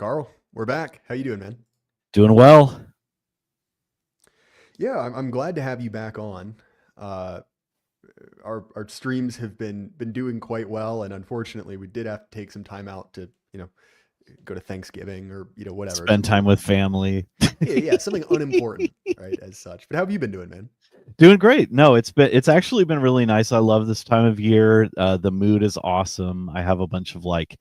Karl, we're back. How you doing, man? Doing well. Yeah, I'm glad to have you back on. Uh, our streams have been doing quite well, and unfortunately, we did have to take some time out to go to Thanksgiving or whatever Spend something. time with family. Yeah, something unimportant, right? As such. But how have you been doing, man? Doing great. No, it's actually been really nice. I love this time of year. The mood is awesome. I have a bunch of like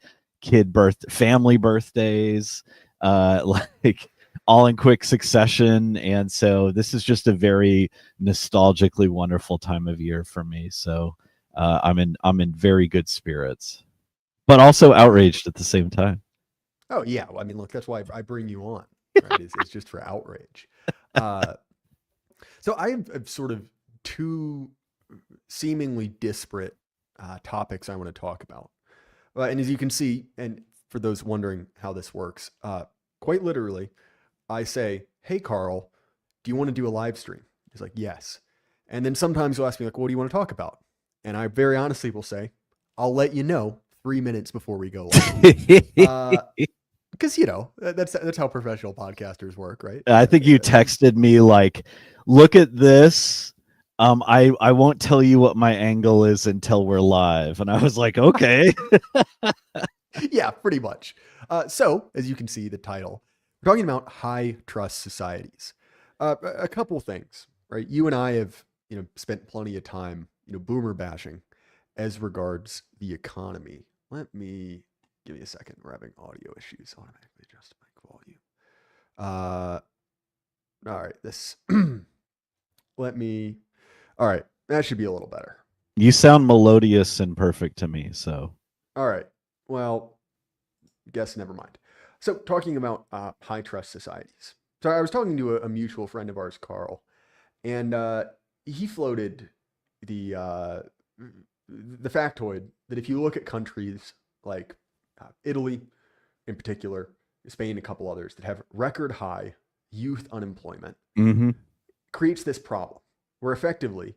family birthdays, like all in quick succession, and so this is just a very nostalgically wonderful time of year for me. So I'm in very good spirits, but also outraged at the same time. Oh yeah, well, I mean, look, that's why I bring you on, right? It's just for outrage. Uh, so I have sort of two seemingly disparate topics I want to talk about. And as you can see, and for those wondering how this works, quite literally, I say, "Hey, Karl, do you want to do a live stream?" He's like, "Yes." And then sometimes he'll ask me, like, "What do you want to talk about?" And I very honestly will say, "I'll let you know 3 minutes before we go live." Uh, because that's how professional podcasters work, right? I think you texted me like, "Look at this. I won't tell you what my angle is until we're live." And I was like, "Okay." Yeah, pretty much. So, as you can see, the title, we're talking about high trust societies. A couple things, right? You and I have, spent plenty of time, boomer bashing as regards the economy. Let me give me a second. We're having audio issues. Automatically adjust mic volume. Uh, all right. This. Let me. All right. That should be a little better. You sound melodious and perfect to me. So All right. Well, guess never mind. So, talking about high trust societies. So, I was talking to a mutual friend of ours, Karl, and he floated the uh, the factoid that if you look at countries like Italy, in particular, Spain, and a couple others that have record high youth unemployment, hmm creates this problem where effectively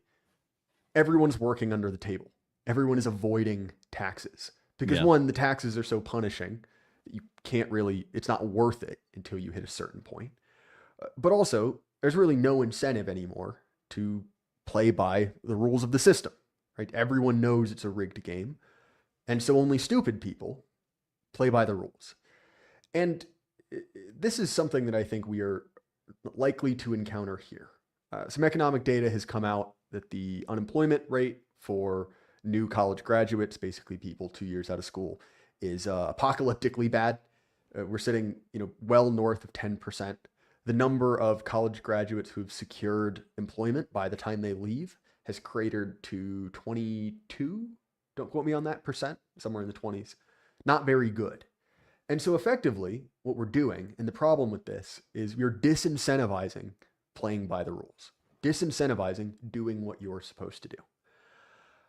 everyone's working under the table. Everyone is avoiding taxes because yeah, one, the taxes are so punishing that you can't really, it's not worth it until you hit a certain point. But also, there's really no incentive anymore to play by the rules of the system, right? Everyone knows it's a rigged game. And so only stupid people play by the rules. And this is something that I think we are likely to encounter here. Some economic data has come out that the unemployment rate for new college graduates, basically people 2 years out of school, is apocalyptically bad. We're sitting, well north of 10%. The number of college graduates who've secured employment by the time they leave has cratered to 22. Don't quote me on that percent, somewhere in the 20s. Not very good. And so effectively, what we're doing, and the problem with this is we're disincentivizing playing by the rules, disincentivizing doing what you're supposed to do.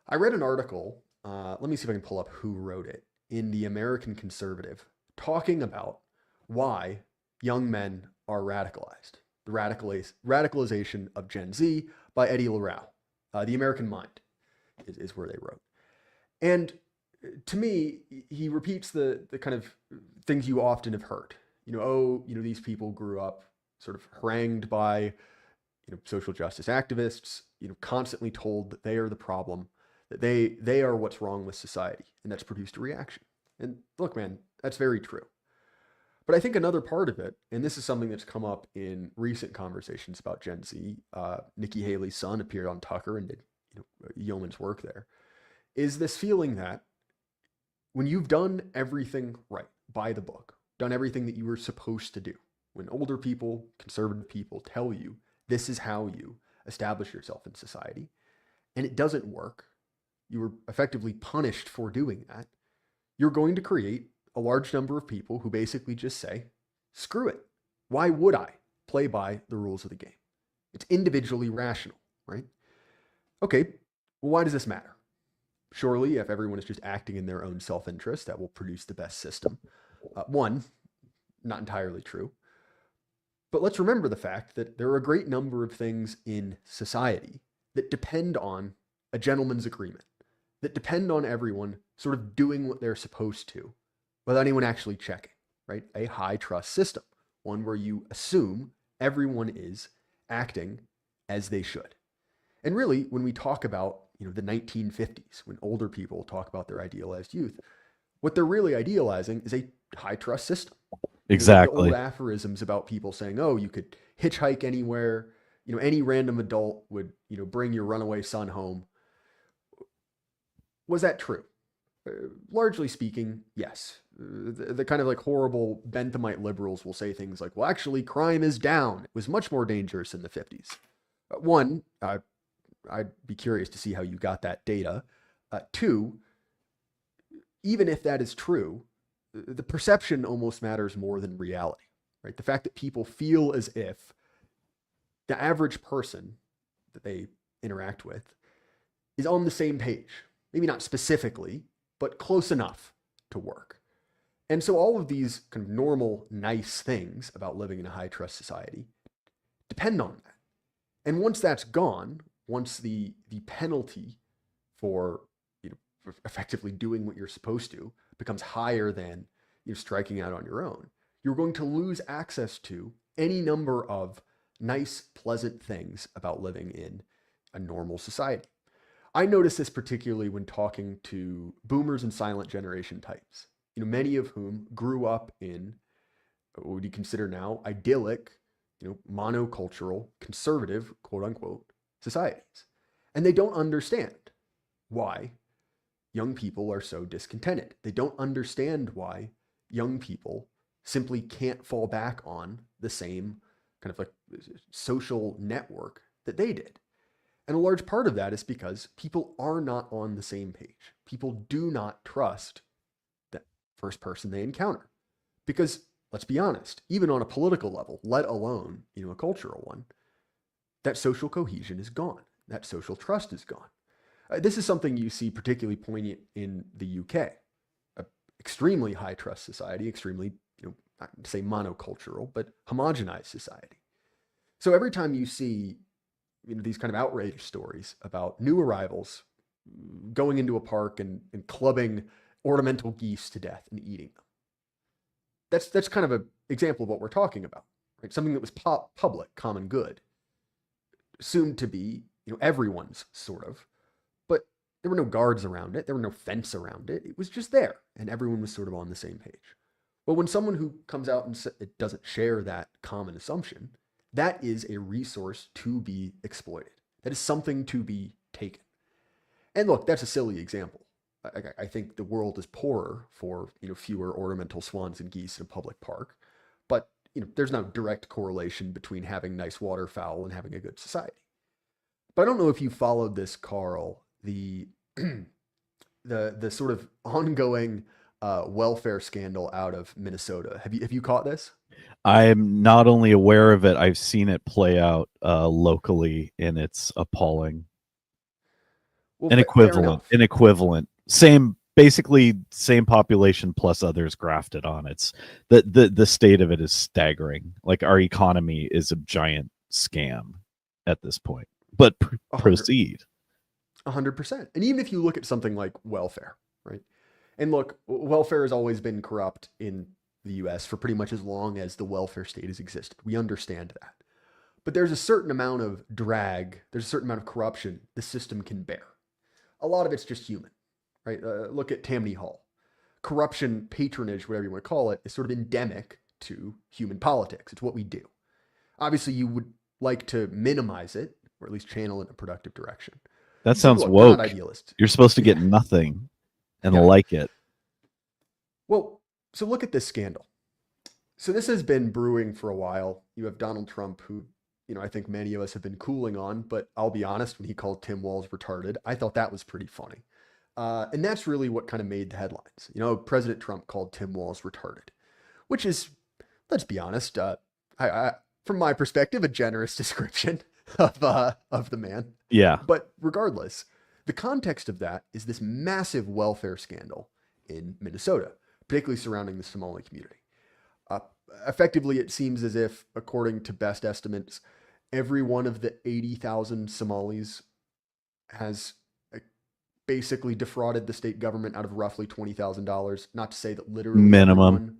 I read an article, let me see if I can pull up who wrote it, in the American Conservative, talking about why young men are radicalized. The radicalization of Gen Z by Eddie Larau. The American Mind is where they wrote. And to me, he repeats the kind of things you often have heard. These people grew up sort of harangued by, social justice activists, constantly told that they are the problem, that they are what's wrong with society, and that's produced a reaction. And look, man, that's very true. But I think another part of it, and this is something that's come up in recent conversations about Gen Z, Nikki Haley's son appeared on Tucker and did, yeoman's work there, is this feeling that when you've done everything right by the book, done everything that you were supposed to do, when older people, conservative people tell you this is how you establish yourself in society, and it doesn't work, you were effectively punished for doing that, you're going to create a large number of people who basically just say, screw it. Why would I play by the rules of the game? It's individually rational, right? Okay, well, why does this matter? Surely, if everyone is just acting in their own self interest, that will produce the best system. One, not entirely true. But let's remember the fact that there are a great number of things in society that depend on a gentleman's agreement, that depend on everyone sort of doing what they're supposed to without anyone actually checking. right? A high trust system, one where you assume everyone is acting as they should. And really, when we talk about, the 1950s, when older people talk about their idealized youth, what they're really idealizing is a high trust system. The old Exactly. aphorisms about people saying, "Oh, you could hitchhike anywhere. Any random adult would, bring your runaway son home." Was that true? Largely speaking, yes. The kind of like horrible Benthamite liberals will say things like, "Well, actually, crime is down. It was much more dangerous in the 50s." One, I'd be curious to see how you got that data. Two, even if that is true, the perception almost matters more than reality, right? The fact that people feel as if the average person that they interact with is on the same page. Maybe not specifically, but close enough to work. And so all of these kind of normal, nice things about living in a high trust society depend on that. And once that's gone, once the penalty for effectively doing what you're supposed to becomes higher than striking out on your own, you're going to lose access to any number of nice, pleasant things about living in a normal society. I notice this particularly when talking to boomers and silent generation types, many of whom grew up in what would you consider now idyllic, monocultural, conservative, quote unquote, societies. And they don't understand why young people are so discontented. They don't understand why young people simply can't fall back on the same kind of like social network that they did. And a large part of that is because people are not on the same page. People do not trust the first person they encounter. Because let's be honest, even on a political level, let alone, a cultural one, that social cohesion is gone. That social trust is gone. This is something you see particularly poignant in the UK, a extremely high trust society, extremely, not to say monocultural, but homogenized society. So every time you see, these kind of outrage stories about new arrivals going into a park and clubbing ornamental geese to death and eating them, that's kind of an example of what we're talking about, right? Something that was public, common good, soon to be, everyone's sort of, but there were no guards around it. There were no fence around it. It was just there, and everyone was sort of on the same page. Well, when someone who comes out and it doesn't share that common assumption, that is a resource to be exploited. That is something to be taken. And look, that's a silly example. I think the world is poorer for fewer ornamental swans and geese in a public park, but there's no direct correlation between having nice waterfowl and having a good society. But I don't know if you followed this, Karl, the the sort of ongoing welfare scandal out of Minnesota. Have you caught this? I'm not only aware of it, I've seen it play out locally, and it's appalling. Well, An fair equivalent, enough. an equivalent, same, basically same population plus others grafted on. It's the state of it is staggering. Like, our economy is a giant scam at this point. But 100, proceed. 100%. And even if you look at something like welfare, right? And look, welfare has always been corrupt in the US for pretty much as long as the welfare state has existed. We understand that. But there's a certain amount of drag, there's a certain amount of corruption the system can bear. A lot of it's just human, right? Look at Tammany Hall. Corruption, patronage, whatever you want to call it, is sort of endemic to human politics. It's what we do. Obviously, you would like to minimize it, or at least channel it in a productive direction. That So sounds look, we're not woke. idealists. You're supposed to get Yeah. nothing and Yeah. like it. Well, so look at this scandal. So this has been brewing for a while. You have Donald Trump, who, I think many of us have been cooling on, but I'll be honest, when he called Tim Walz retarded, I thought that was pretty funny. And that's really what kind of made the headlines. President Trump called Tim Walz retarded, which is, let's be honest, from my perspective, a generous description of the man. Yeah. But regardless, the context of that is this massive welfare scandal in Minnesota, particularly surrounding the Somali community. Uh, Effectively, it seems as if, according to best estimates, every one of the 80,000 Somalis has basically defrauded the state government out of roughly $20,000. Not to say that literally Minimum. everyone,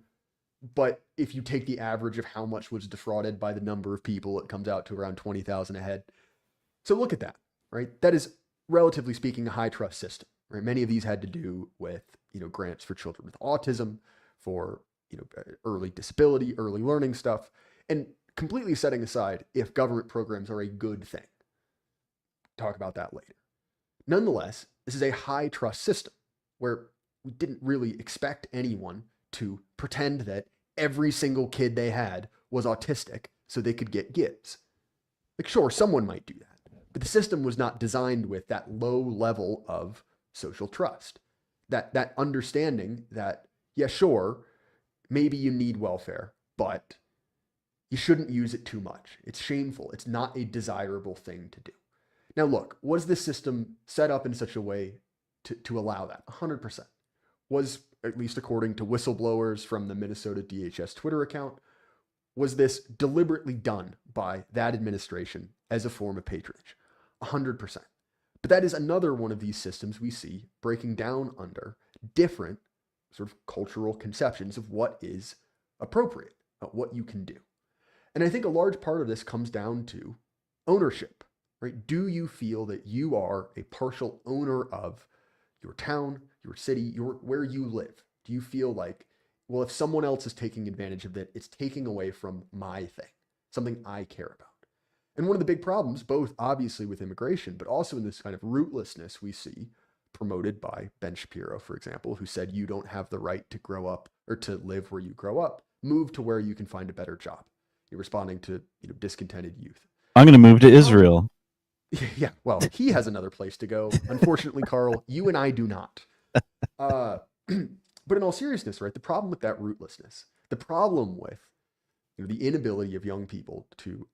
But if you take the average of how much was defrauded by the number of people, it comes out to around 20,000 a head. So look at that, right? That is, relatively speaking, a high trust system, right? Many of these had to do with, grants for children with autism, for, early disability, early learning stuff, and completely setting aside if government programs are a good thing. Talk about that later. Nonetheless, this is a high trust system where we didn't really expect anyone to pretend that every single kid they had was autistic so they could get gifts. Like, sure, someone might do that, but the system was not designed with that low level of social trust, that understanding that, yeah, sure, maybe you need welfare, but you shouldn't use it too much. It's shameful. It's not a desirable thing to do. Now, look, was this system set up in such a way to allow that? 100%. Was, at least according to whistleblowers from the Minnesota DHS Twitter account, was this deliberately done by that administration as a form of patronage? 100%. But that is another one of these systems we see breaking down under different sort of cultural conceptions of what is appropriate, what you can do. And I think a large part of this comes down to ownership, right? Do you feel that you are a partial owner of your town, your city, where you live? Do you feel like, well, if someone else is taking advantage of it, it's taking away from my thing, something I care about? And one of the big problems, both obviously with immigration, but also in this kind of rootlessness we see promoted by Ben Shapiro, for example, who said you don't have the right to grow up or to live where you grow up. Move to where you can find a better job. You're responding to discontented youth. I'm going to move to Israel. Yeah, well, he has another place to go. Unfortunately, Karl, you and I do not. But in all seriousness, right, the problem with that rootlessness, the problem with the inability of young people to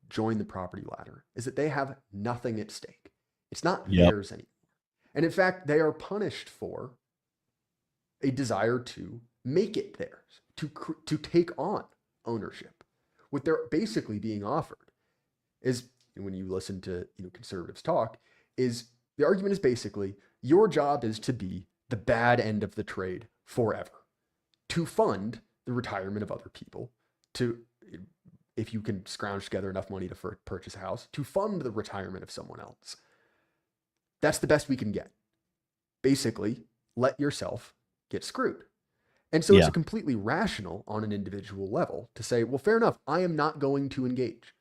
join the property ladder is that they have nothing at stake. It's not theirs anymore. And in fact, they are punished for a desire to make it theirs, to take on ownership. What they're basically being offered is, when you listen to conservatives talk, is the argument is basically your job is to be the bad end of the trade forever, to fund the retirement of other people, to, if you can scrounge together enough money to purchase a house, to fund the retirement of someone else. That's the best we can get. Basically, let yourself get screwed. And so it's completely rational on an individual level to say, well, fair enough, I am not going to engage.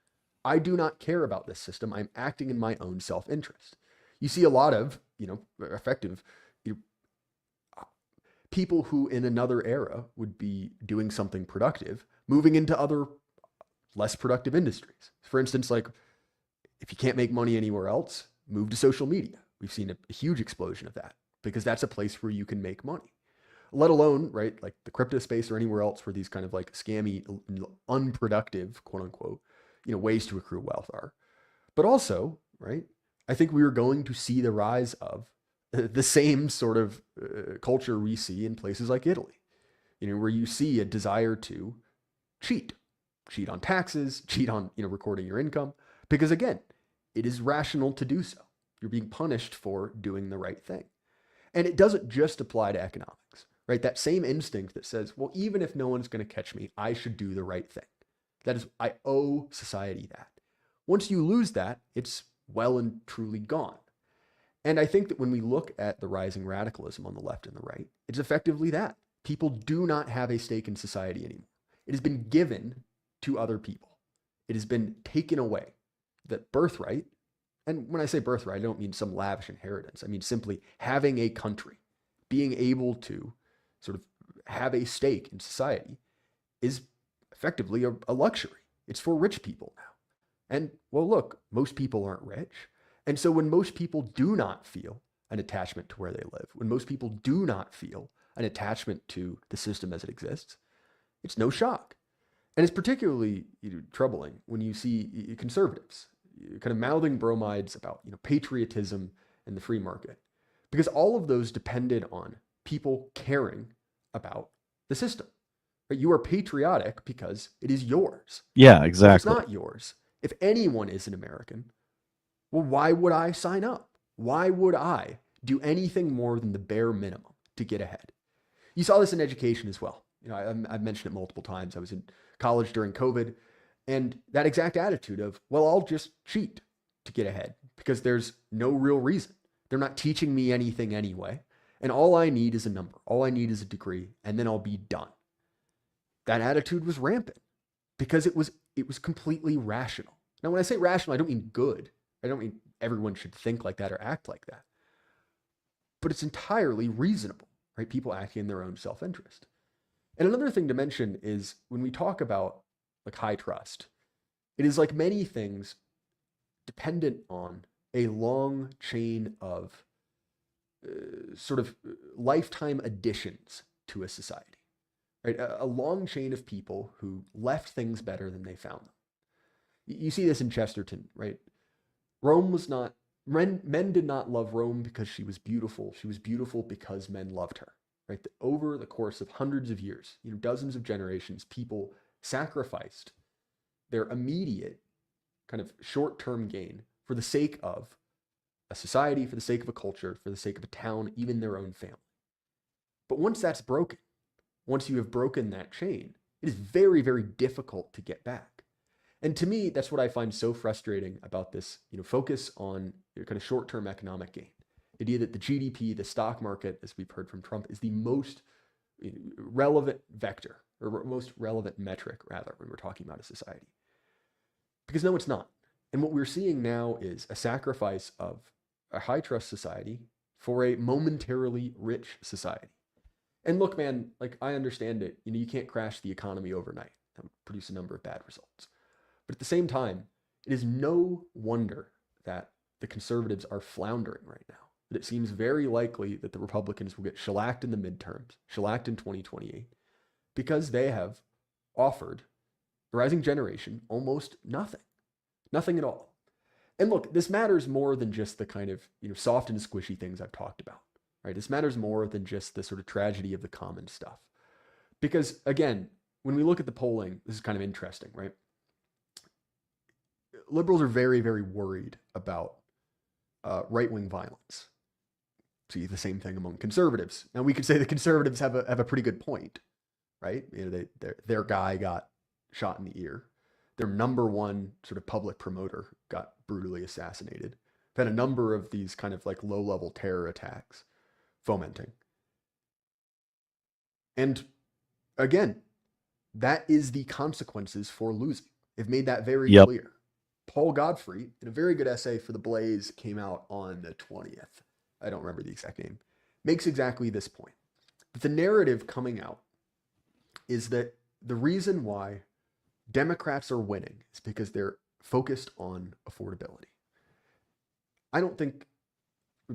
I do not care about this system. I'm acting in my own self-interest. You see a lot of, effective people who in another era would be doing something productive, moving into other less productive industries. For instance, like if you can't make money anywhere else, move to social media. We've seen a huge explosion of that because that's a place where you can make money. Let alone, right, like the crypto space or anywhere else where these kind of like scammy, unproductive, quote unquote, ways to accrue wealth are. But also, right, I think we are going to see the rise of the same sort of culture we see in places like Italy, where you see a desire to cheat on taxes, cheat on, recording your income, because again, it is rational to do so. You're being punished for doing the right thing. And it doesn't just apply to economics, right? That same instinct that says, well, even if no one's going to catch me, I should do the right thing. That is, I owe society that. Once you lose that, it's well and truly gone. And I think that when we look at the rising radicalism on the left and the right, it's effectively that. People do not have a stake in society anymore. It has been given to other people. It has been taken away. That birthright, and when I say birthright, I don't mean some lavish inheritance. I mean simply having a country, being able to sort of have a stake in society is effectively a luxury. It's for rich people now. And well, look, most people aren't rich. And so when most people do not feel an attachment to where they live, when most people do not feel an attachment to the system as it exists, it's no shock. And it's particularly troubling when you see conservatives kind of mouthing bromides about patriotism and the free market, because all of those depended on people caring about the system. Right? You are patriotic because it is yours. Yeah, exactly. If it's not yours, if anyone is an American, well, why would I sign up? Why would I do anything more than the bare minimum to get ahead? You saw this in education as well. I've mentioned it multiple times. I was in college during COVID, and that exact attitude of, well, I'll just cheat to get ahead because there's no real reason. They're not teaching me anything anyway. And all I need is a number. All I need is a degree, and then I'll be done. That attitude was rampant because it was completely rational. Now, when I say rational, I don't mean good. I don't mean everyone should think like that or act like that. But it's entirely reasonable, right? People acting in their own self-interest. And another thing to mention is when we talk about like high trust, it is like many things dependent on a long chain of sort of lifetime additions to a society, right? A long chain of people who left things better than they found them. You see this in Chesterton, right? Rome was not, men did not love Rome because she was beautiful. She was beautiful because men loved her, right? Over the course of hundreds of years, dozens of generations, people sacrificed their immediate kind of short-term gain for the sake of a society, for the sake of a culture, for the sake of a town, even their own family. But once that's broken, once you have broken that chain, it is very, very difficult to get back. And to me, that's what I find so frustrating about this, focus on kind of short-term economic gain. The idea that the GDP, the stock market, as we've heard from Trump, is the most relevant vector, or most relevant metric, rather, when we're talking about a society. Because no, it's not. And what we're seeing now is a sacrifice of a high trust society for a momentarily rich society. And look, man, like I understand it. You can't crash the economy overnight. That would produce a number of bad results. But at the same time, it is no wonder that the conservatives are floundering right now. That it seems very likely that the Republicans will get shellacked in the midterms, shellacked in 2028, because they have offered the rising generation almost nothing. Nothing at all. And look, this matters more than just the kind of, soft and squishy things I've talked about, right? This matters more than just the sort of tragedy of the common stuff. Because again, when we look at the polling, this is kind of interesting, right? Liberals are very, very worried about right-wing violence. See the same thing among conservatives. Now we could say the conservatives have a pretty good point, right? Their guy got shot in the ear. Their number one sort of public promoter got brutally assassinated. We've had a number of these kind of like low-level terror attacks fomenting. And again, that is the consequences for losing. They've made that very clear. Paul Godfrey, in a very good essay for The Blaze, came out on the 20th. I don't remember the exact name. Makes exactly this point. The narrative coming out is that the reason why Democrats are winning is because they're focused on affordability. I don't think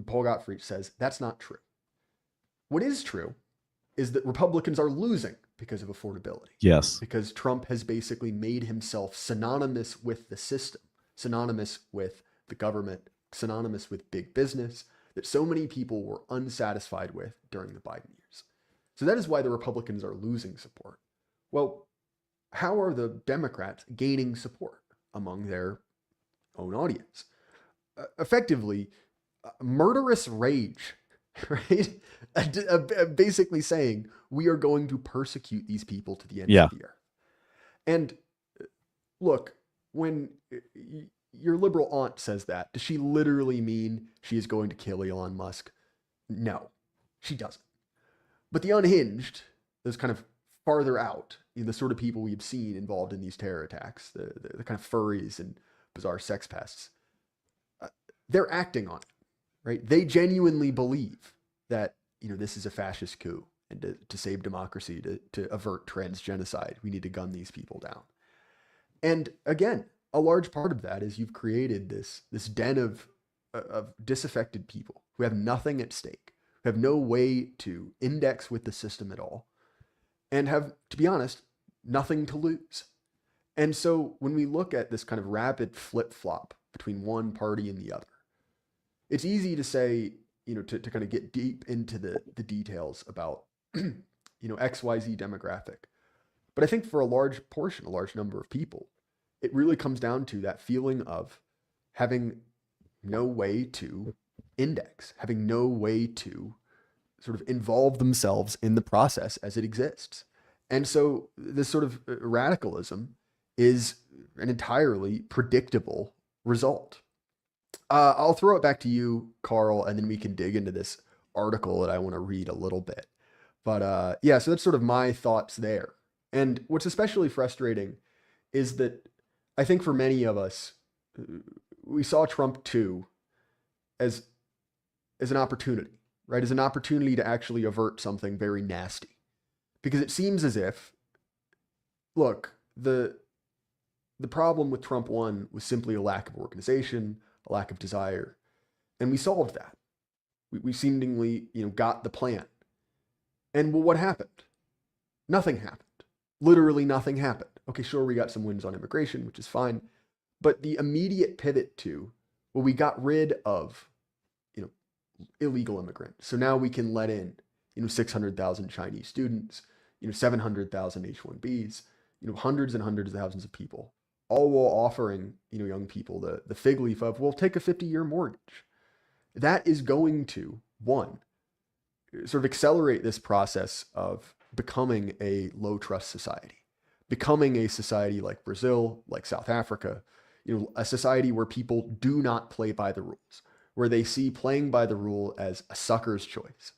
Paul Gottfried says that's not true. What is true is that Republicans are losing because of affordability. Yes. Because Trump has basically made himself synonymous with the system, synonymous with the government, synonymous with big business that so many people were unsatisfied with during the Biden years. So that is why the Republicans are losing support. Well, how are the Democrats gaining support among their own audience? Effectively, murderous rage, right? Basically saying, we are going to persecute these people to the end of the earth. And look, when your liberal aunt says that, does she literally mean she is going to kill Elon Musk? No, she doesn't. But the unhinged, those kind of farther out, the sort of people we've seen involved in these terror attacks, the kind of furries and bizarre sex pests, they're acting on it, right? They genuinely believe that, this is a fascist coup, and to save democracy, to avert trans genocide, we need to gun these people down. And again, a large part of that is you've created this den of disaffected people who have nothing at stake, who have no way to index with the system at all, and have, to be honest, nothing to lose. And so when we look at this kind of rapid flip-flop between one party and the other, it's easy to say, to kind of get deep into the details about, XYZ demographic. But I think for a large number of people, it really comes down to that feeling of having no way to index, having no way to sort of involve themselves in the process as it exists. And so this sort of radicalism is an entirely predictable result. I'll throw it back to you, Karl, and then we can dig into this article that I want to read a little bit. But yeah, so that's sort of my thoughts there. And what's especially frustrating is that I think for many of us, we saw Trump 2 as as an opportunity, right? As an opportunity to actually avert something very nasty. Because it seems as if, look, the problem with Trump 1 was simply a lack of organization, a lack of desire, and we solved that. We seemingly, got the plan. And well, what happened? Nothing happened. Literally nothing happened. Okay, sure, we got some wins on immigration, which is fine, but the immediate pivot to, well, we got rid of, you know, illegal immigrants. So now we can let in, 600,000 Chinese students, 700,000 H-1Bs, hundreds and hundreds of thousands of people, all while offering, young people the fig leaf of, well, take a 50-year mortgage. That is going to, one, sort of accelerate this process of becoming a low trust society, becoming a society like Brazil, like South Africa, a society where people do not play by the rules, where they see playing by the rule as a sucker's choice.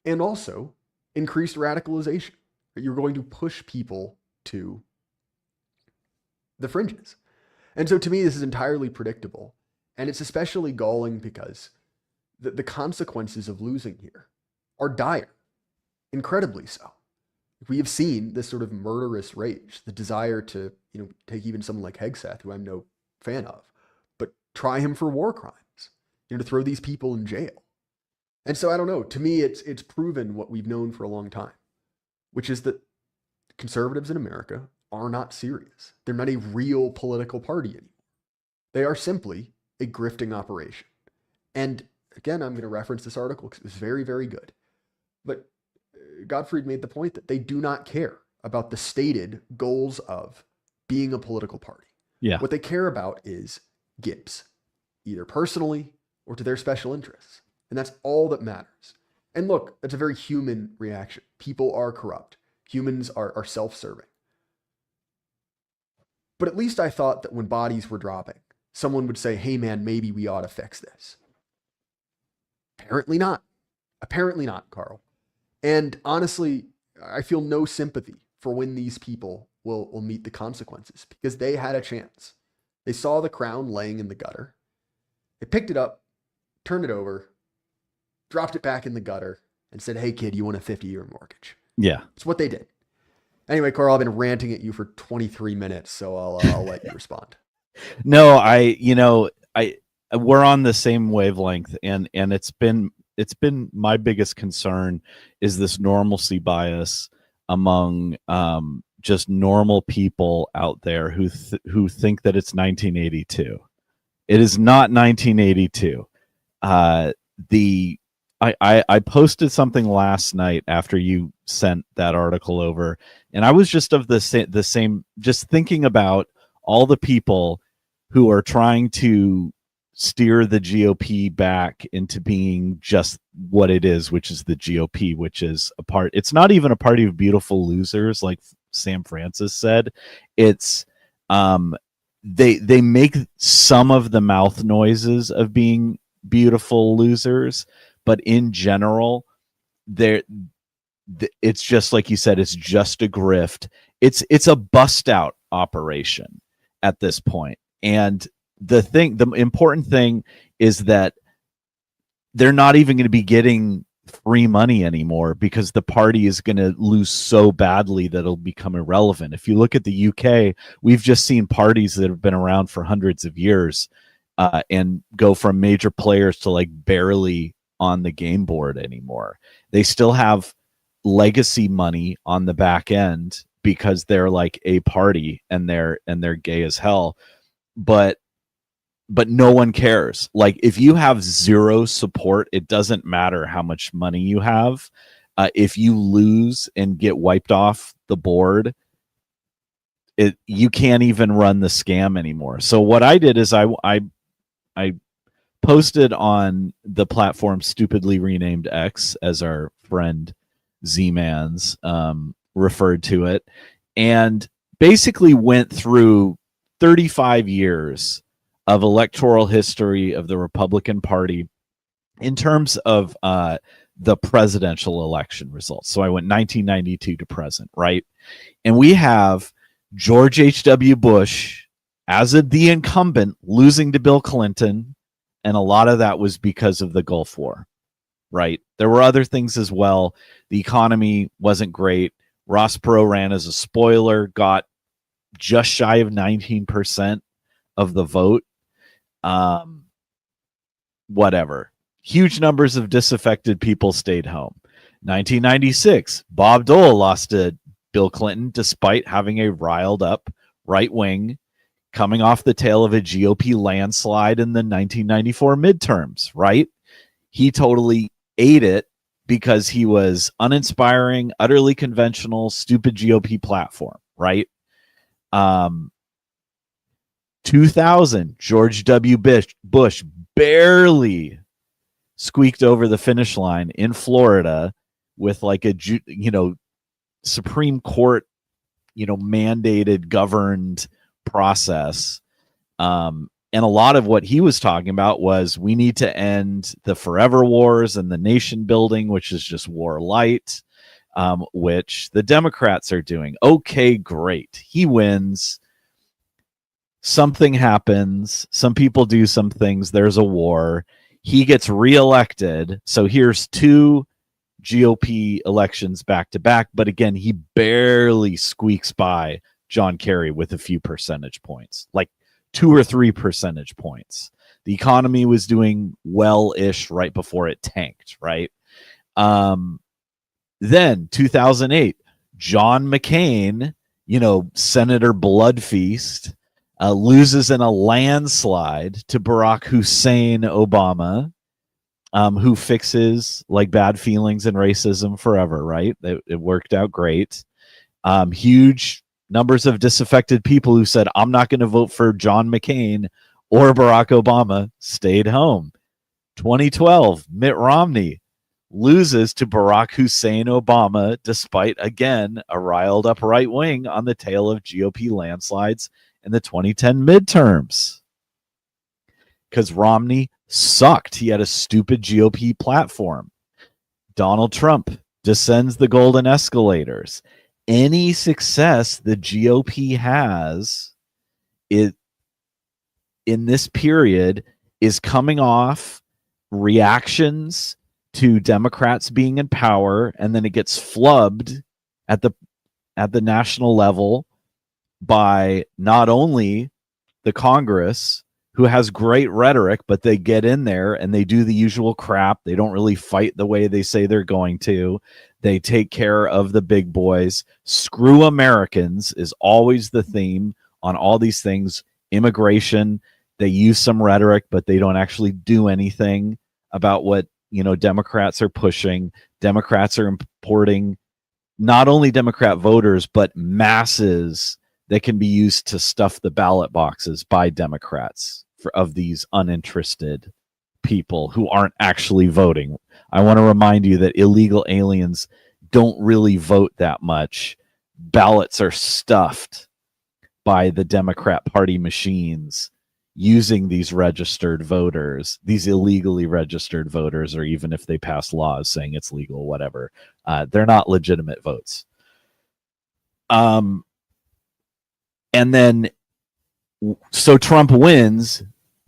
And also increased radicalization. You're going to push people to the fringes. And so to me, this is entirely predictable. And it's especially galling because the consequences of losing here are dire, incredibly so. We have seen this sort of murderous rage, the desire to, take even someone like Hegseth, who I'm no fan of, but try him for war crimes, to throw these people in jail. And so I don't know, to me, it's proven what we've known for a long time, which is that conservatives in America are not serious. They're not a real political party anymore. They are simply a grifting operation. And again, I'm going to reference this article because it was very, very good. But Gottfried made the point that they do not care about the stated goals of being a political party. Yeah. What they care about is Gibbs, either personally or to their special interests. And that's all that matters. And look, that's a very human reaction. People are corrupt. Humans are self-serving. But at least I thought that when bodies were dropping, someone would say, hey man, maybe we ought to fix this. Apparently not. Apparently not, Karl. And honestly, I feel no sympathy for when these people will meet the consequences because they had a chance. They saw the crown laying in the gutter. They picked it up, turned it over, dropped it back in the gutter, and said, hey kid, you want a 50-year mortgage? Yeah. It's what they did. Anyway, Karl, I've been ranting at you for 23 minutes, so I'll let you respond. No, we're on the same wavelength, and it's been my biggest concern is this normalcy bias among just normal people out there who think that it's 1982. It is not 1982. I posted something last night after you sent that article over, and I was just of the same, just thinking about all the people who are trying to steer the GOP back into being just what it is, which is the GOP, which is it's not even a party of beautiful losers, like Sam Francis said. It's they make some of the mouth noises of being beautiful losers, but in general, it's just like you said, it's just a grift. It's a bust out operation at this point. And the important thing is that they're not even going to be getting free money anymore because the party is going to lose so badly that it'll become irrelevant. If you look at the UK, we've just seen parties that have been around for hundreds of years and go from major players to like barely on the game board anymore. They still have legacy money on the back end because they're like a party and they're gay as hell. But no one cares. Like if you have zero support, it doesn't matter how much money you have. If you lose and get wiped off the board, you can't even run the scam anymore. So what I did is I posted on the platform stupidly renamed X, as our friend Z-Man's referred to it, and basically went through 35 years of electoral history of the Republican Party in terms of the presidential election results. So I went 1992 to present, right? And we have George H.W. Bush as the incumbent losing to Bill Clinton, and a lot of that was because of the Gulf War, right? There were other things as well. The economy wasn't great. Ross Perot ran as a spoiler, got just shy of 19% of the vote. Whatever. Huge numbers of disaffected people stayed home. 1996, Bob Dole lost to Bill Clinton despite having a riled up right wing coming off the tail of a GOP landslide in the 1994 midterms, right? He totally ate it because he was uninspiring, utterly conventional, stupid GOP platform, right? 2000, George W. Bush barely squeaked over the finish line in Florida with like a, Supreme Court, mandated, governed process. And a lot of what he was talking about was we need to end the forever wars and the nation building, which is just war light, which the Democrats are doing. Okay, great. He wins. Something happens. Some people do some things. There's a war. He gets reelected. So here's 2 GOP elections back to back. But again, he barely squeaks by John Kerry with a few percentage points, like 2 or 3 percentage points. The economy was doing well-ish right before it tanked, right? Then 2008, John McCain, Senator Bloodfeast, loses in a landslide to Barack Hussein Obama, who fixes like bad feelings and racism forever, right? It worked out great. Huge numbers of disaffected people who said, I'm not going to vote for John McCain or Barack Obama, stayed home. 2012, Mitt Romney loses to Barack Hussein Obama, despite, again, a riled up right wing on the tail of GOP landslides in the 2010 midterms. Because Romney sucked. He had a stupid GOP platform. Donald Trump descends the golden escalators. Any success the GOP has in this period is coming off reactions to Democrats being in power, and then it gets flubbed at the national level by not only the Congress, who has great rhetoric, but they get in there and they do the usual crap. They don't really fight the way they say they're going to. They take care of the big boys. Screw Americans is always the theme on all these things. Immigration, they use some rhetoric, but they don't actually do anything about what, Democrats are pushing. Democrats are importing not only Democrat voters, but masses that can be used to stuff the ballot boxes by Democrats of these uninterested people who aren't actually voting. I want to remind you that illegal aliens don't really vote that much. Ballots are stuffed by the Democrat Party machines using these registered voters, these illegally registered voters, or even if they pass laws saying it's legal, whatever. They're not legitimate votes. And then, so Trump wins,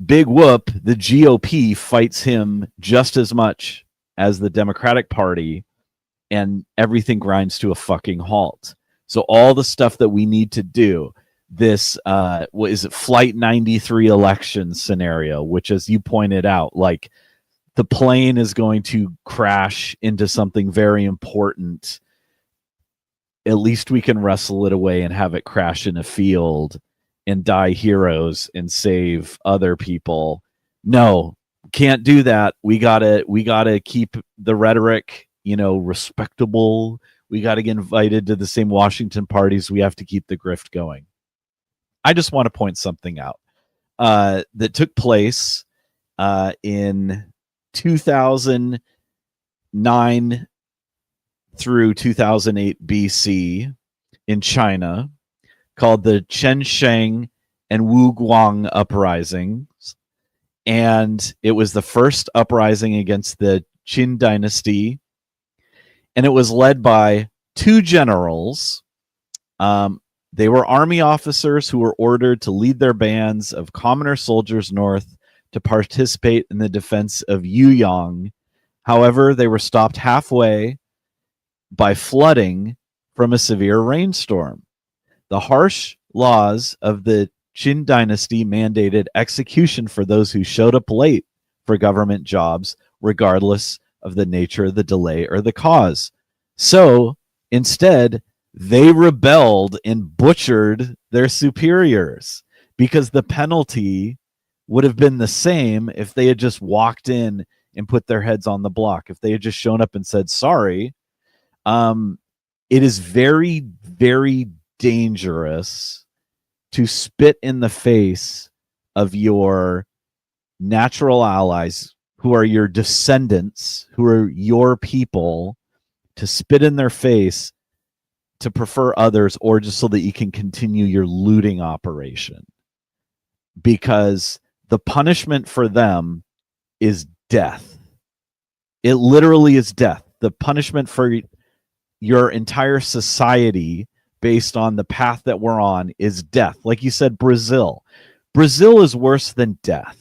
big whoop, the GOP fights him just as much as the Democratic Party, and everything grinds to a fucking halt. So all the stuff that we need to do, this, what is it, Flight 93 election scenario, which, as you pointed out, like the plane is going to crash into something very important. At least we can wrestle it away and have it crash in a field and die heroes and save other people. No, can't do that. We gotta keep the rhetoric, respectable. We gotta get invited to the same Washington parties. We have to keep the grift going. I just want to point something out that took place in 2009 through 2008 BC in China called the Chensheng and Wuguang uprisings. And it was the first uprising against the Qin dynasty. And it was led by two generals. They were army officers who were ordered to lead their bands of commoner soldiers north to participate in the defense of Yuyang. However, they were stopped halfway by flooding from a severe rainstorm. The harsh laws of the Qin dynasty mandated execution for those who showed up late for government jobs, regardless of the nature of the delay or the cause. So instead, they rebelled and butchered their superiors because the penalty would have been the same if they had just walked in and put their heads on the block. If they had just shown up and said sorry. It is very, very dangerous to spit in the face of your natural allies who are your descendants, who are your people, to spit in their face to prefer others, or just so that you can continue your looting operation. Because the punishment for them is death. It literally is death. The punishment for your entire society based on the path that we're on is death. Like you said, Brazil. Brazil is worse than death.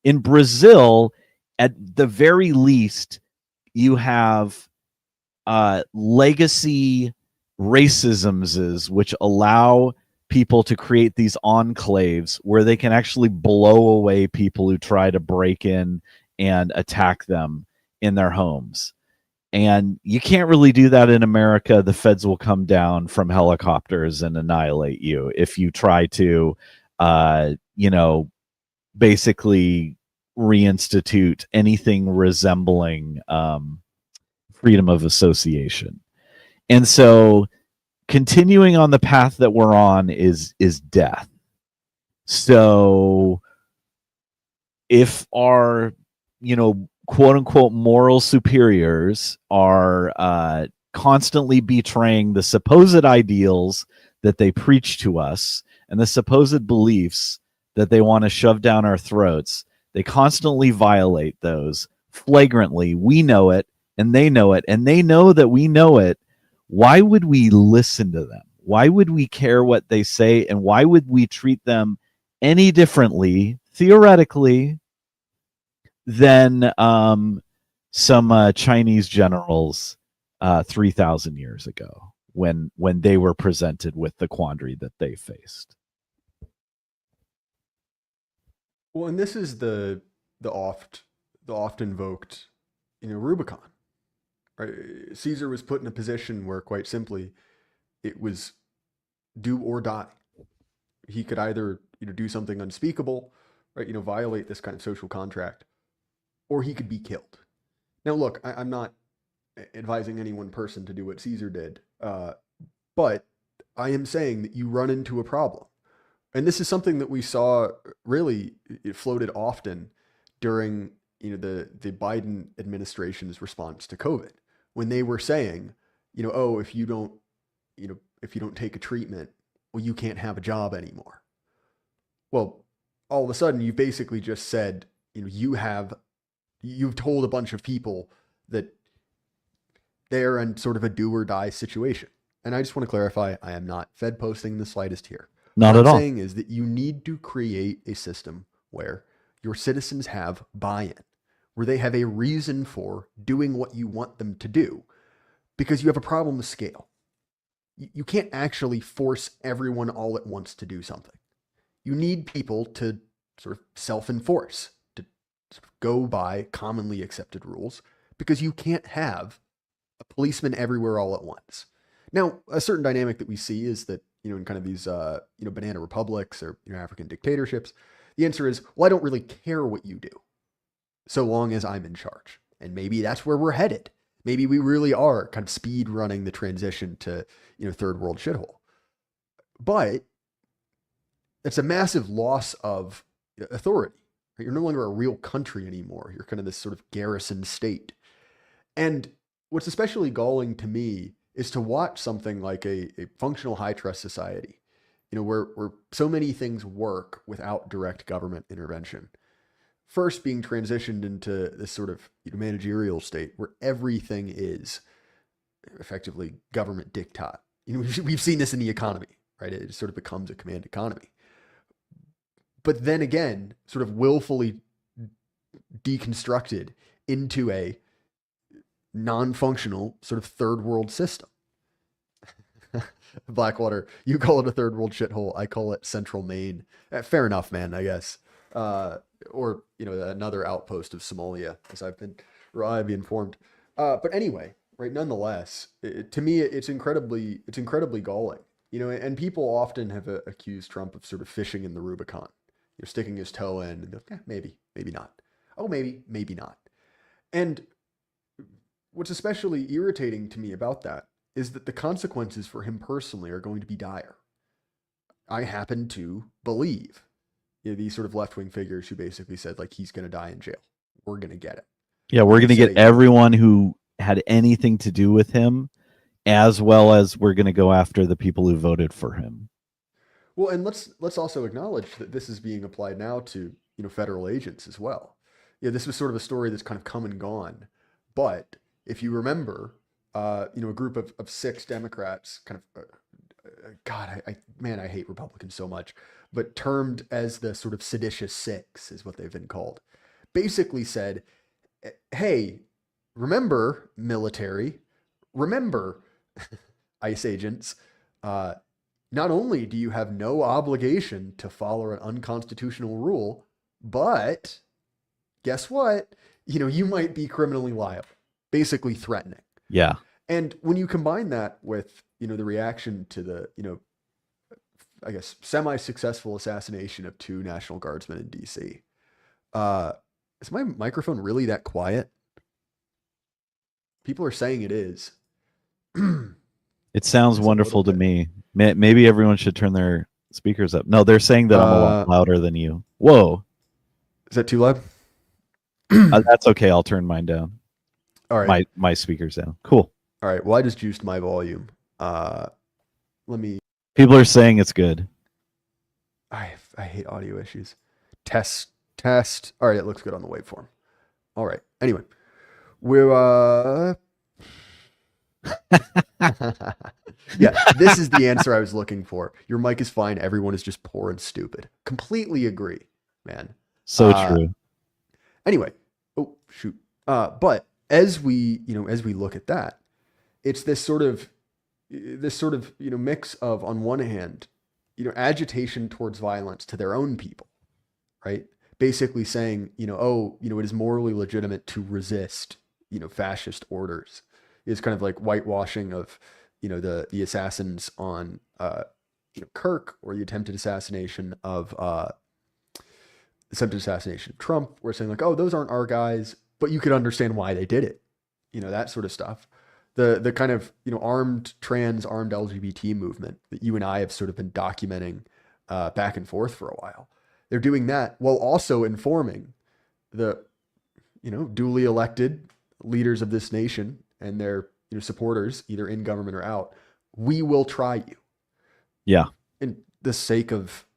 In Brazil, at the very least, you have legacy racisms which allow people to create these enclaves where they can actually blow away people who try to break in and attack them in their homes. And you can't really do that in America. The feds will come down from helicopters and annihilate you if you try to, basically reinstitute anything resembling freedom of association. And so continuing on the path that we're on is death. So if our, quote unquote moral superiors are constantly betraying the supposed ideals that they preach to us and the supposed beliefs that they want to shove down our throats, they constantly violate those flagrantly. We know it, and they know it, and they know that we know it. Why would we listen to them? Why would we care what they say? And why would we treat them any differently, theoretically, than some Chinese generals 3,000 years ago when they were presented with the quandary that they faced? Well, and this is the oft invoked, Rubicon. Right? Caesar was put in a position where, quite simply, it was do or die. He could either do something unspeakable, right? Violate this kind of social contract, or he could be killed. Now, look, I'm not advising any one person to do what Caesar did, but I am saying that you run into a problem. And this is something that we saw really, it floated often during the Biden administration's response to COVID, when they were saying, oh, if you don't take a treatment, well, you can't have a job anymore. Well, all of a sudden, you basically just said, you've told a bunch of people that they're in sort of a do or die situation. And I just want to clarify, I am not Fed posting the slightest here. Not what at I'm all. saying is that you need to create a system where your citizens have buy-in, where they have a reason for doing what you want them to do, because you have a problem with scale. You can't actually force everyone all at once to do something. You need people to sort of self-enforce, to sort of go by commonly accepted rules, because you can't have a policeman everywhere all at once. Now, a certain dynamic that we see is that, in kind of these, banana republics or, African dictatorships, the answer is, well, I don't really care what you do, so long as I'm in charge. And maybe that's where we're headed. Maybe we really are kind of speed running the transition to, third world shithole. But it's a massive loss of authority. You're no longer a real country anymore. You're kind of this sort of garrison state. And what's especially galling to me is to watch something like a functional high trust society, where so many things work without direct government intervention. First, being transitioned into this sort of managerial state where everything is effectively government diktat. We've seen this in the economy, right? It sort of becomes a command economy. But then again, sort of willfully deconstructed into a non-functional sort of third world system. Blackwater, you call it a third world shithole. I call it Central Maine. Fair enough, man, I guess. Or another outpost of Somalia, as I've been reliably informed. But anyway, right? Nonetheless, to me, it's incredibly galling. And people often have accused Trump of sort of fishing in the Rubicon. Sticking his toe in and maybe, maybe not. Oh, maybe not. And what's especially irritating to me about that is that the consequences for him personally are going to be dire. I happen to believe these sort of left-wing figures who basically said, like, he's going to die in jail. We're going to get it. Yeah, we're going to get everyone who had anything to do with him, as well as we're going to go after the people who voted for him. Well, and let's also acknowledge that this is being applied now to federal agents as well. This was sort of a story that's kind of come and gone, but if you remember, a group of 6 Democrats, kind of, God, I hate Republicans so much, but termed as the sort of seditious 6 is what they've been called, basically said, hey, remember military, remember ICE agents, not only do you have no obligation to follow an unconstitutional rule, but guess what? You might be criminally liable, basically threatening. Yeah. And when you combine that with, the reaction to the, I guess, semi-successful assassination of 2 National Guardsmen in DC, is my microphone really that quiet? People are saying it is. It sounds wonderful to me. Maybe everyone should turn their speakers up. No, they're saying that I'm a lot louder than you. Whoa. Is that too loud? That's okay. I'll turn mine down. All right. My speakers down. Cool. All right. Well, I just juiced my volume. Let me. People are saying it's good. I hate audio issues. Test. All right. It looks good on the waveform. All right. Anyway, we're yeah, this is the answer I was looking for. Your mic is fine. Everyone is just poor and stupid. Completely agree, man. So true. Anyway, oh shoot. But as we look at that, it's this sort of mix of, on one hand, agitation towards violence to their own people, right? Basically saying, it is morally legitimate to resist, fascist orders. Is kind of like whitewashing of, the assassins on, Kirk, or the attempted assassination of Trump. We're saying like, oh, those aren't our guys, but you could understand why they did it. That sort of stuff. The kind of, armed LGBT movement that you and I have sort of been documenting back and forth for a while. They're doing that while also informing the, duly elected leaders of this nation and their supporters, either in government or out. We will try you. Yeah. In the sake of,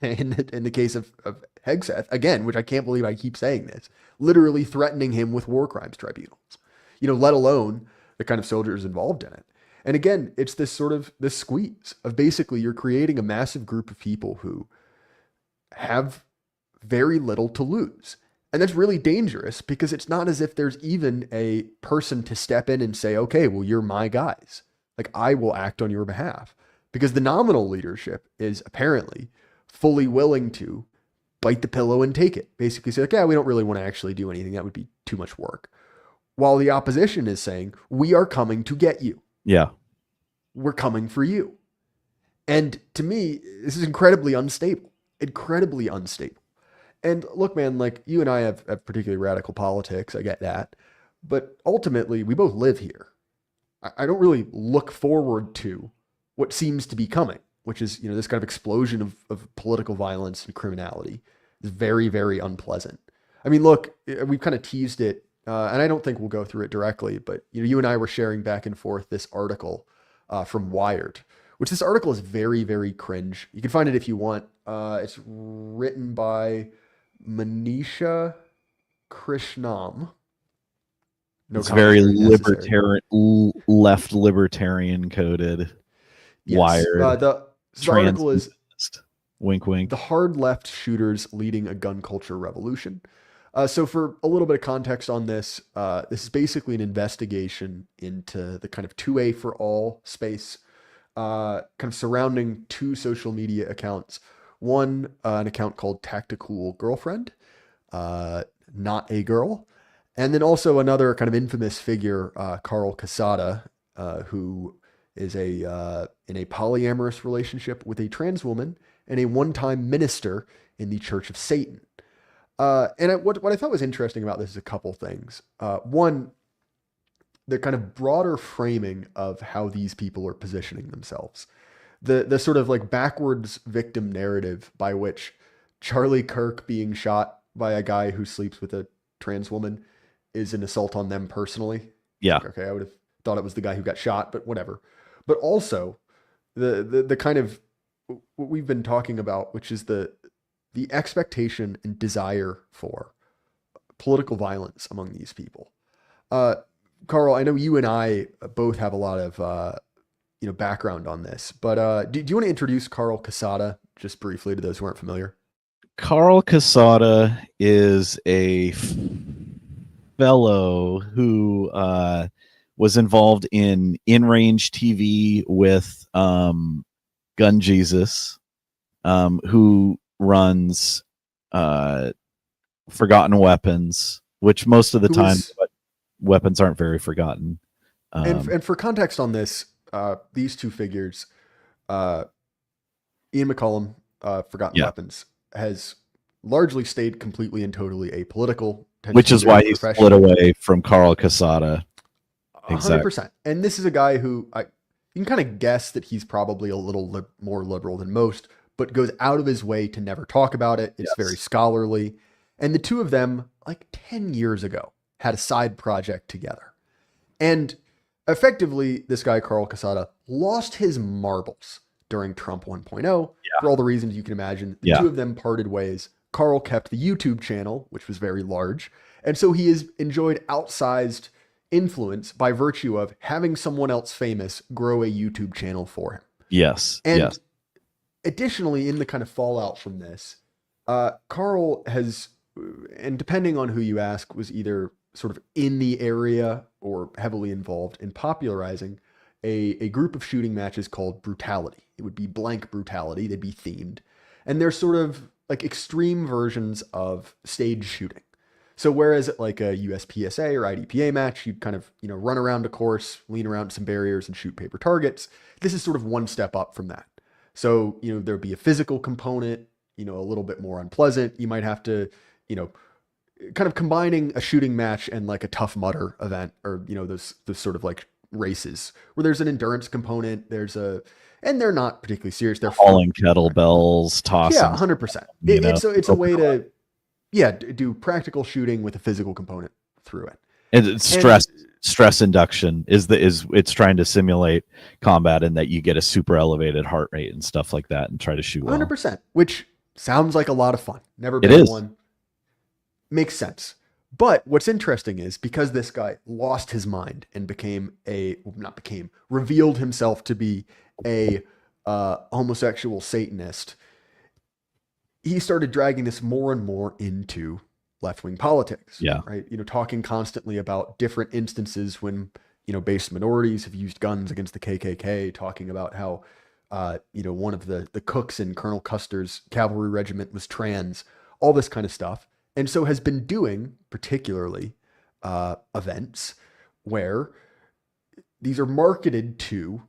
in the case of Hegseth, again, which I can't believe I keep saying this, literally threatening him with war crimes tribunals, let alone the kind of soldiers involved in it. And again, it's this squeeze of basically you're creating a massive group of people who have very little to lose. And that's really dangerous because it's not as if there's even a person to step in and say, okay, well, you're my guys. Like, I will act on your behalf. Because the nominal leadership is apparently fully willing to bite the pillow and take it. Basically say, like, yeah, we don't really want to actually do anything. That would be too much work. While the opposition is saying, we are coming to get you. Yeah. We're coming for you. And to me, this is incredibly unstable. Incredibly unstable. And look, man, like, you and I have particularly radical politics. I get that. But ultimately, we both live here. I don't really look forward to what seems to be coming, which is, this kind of explosion of political violence and criminality is very, very unpleasant. I mean, look, we've kind of teased it and I don't think we'll go through it directly, but you and I were sharing back and forth this article from Wired, which this article is very, very cringe. You can find it if you want. It's written by Manisha Krishnam. No It's very commentary necessary. left libertarian coded, Yes. wired, So the article is transhumanist. Wink, the wink. hard left shooters leading a gun culture revolution. So for a little bit of context on this, this is basically an investigation into the kind of 2A for all space, kind of surrounding two social media accounts. One, an account called Tactical Girlfriend, not a girl. And then also another kind of infamous figure, Karl Casada, who is in a polyamorous relationship with a trans woman and a one-time minister in the Church of Satan. What I thought was interesting about this is a couple things. One, the kind of broader framing of how these people are positioning themselves. The sort of like backwards victim narrative by which Charlie Kirk being shot by a guy who sleeps with a trans woman is an assault on them personally. Yeah. Like, okay, I would have thought it was the guy who got shot, but whatever. But also the kind of what we've been talking about, which is the expectation and desire for political violence among these people. Karl, I know you and I both have a lot of background on this, but do you want to introduce Karl Casada just briefly to those who aren't familiar? Karl Casada is a fellow who was involved in range TV with Gun Jesus, who runs Forgotten Weapons, which most of the time weapons aren't very forgotten. And for context on this, these two figures, Ian McCollum, Forgotten Weapons, has largely stayed completely and totally apolitical. Which is why he split away from Karl Casada. 100%. And this is a guy who you can kind of guess that he's probably a little more liberal than most, but goes out of his way to never talk about it. It's very scholarly. And the two of them, like 10 years ago, had a side project together. And effectively, this guy, Karl Casada, lost his marbles during Trump 1.0 for all the reasons you can imagine. The two of them parted ways. Karl kept the YouTube channel, which was very large. And so he has enjoyed outsized influence by virtue of having someone else famous grow a YouTube channel for him. Yes. And additionally, in the kind of fallout from this, Karl has, and depending on who you ask, was either sort of in the area or heavily involved in popularizing a group of shooting matches called Brutality. It would be blank brutality. They'd be themed. And they're sort of like extreme versions of stage shooting. So whereas at like a USPSA or IDPA match, you'd kind of, run around a course, lean around some barriers and shoot paper targets. This is sort of one step up from that. So, there'd be a physical component, a little bit more unpleasant. You might have to, kind of combining a shooting match and like a Tough Mudder event or, those sort of like races where there's an endurance component. And they're not particularly serious. They're hauling kettlebells, tossing. Yeah, 100%. It's a way to, do practical shooting with a physical component through it. And it's stress induction it's trying to simulate combat and that you get a super elevated heart rate and stuff like that and try to shoot well. 100%, which sounds like a lot of fun. Never been one. Makes sense. But what's interesting is because this guy lost his mind and revealed himself to be a homosexual Satanist, he started dragging this more and more into left-wing politics. Yeah. Right. Talking constantly about different instances when, based minorities have used guns against the KKK, talking about how, one of the cooks in Colonel Custer's cavalry regiment was trans, all this kind of stuff. And so has been doing particularly events where these are marketed to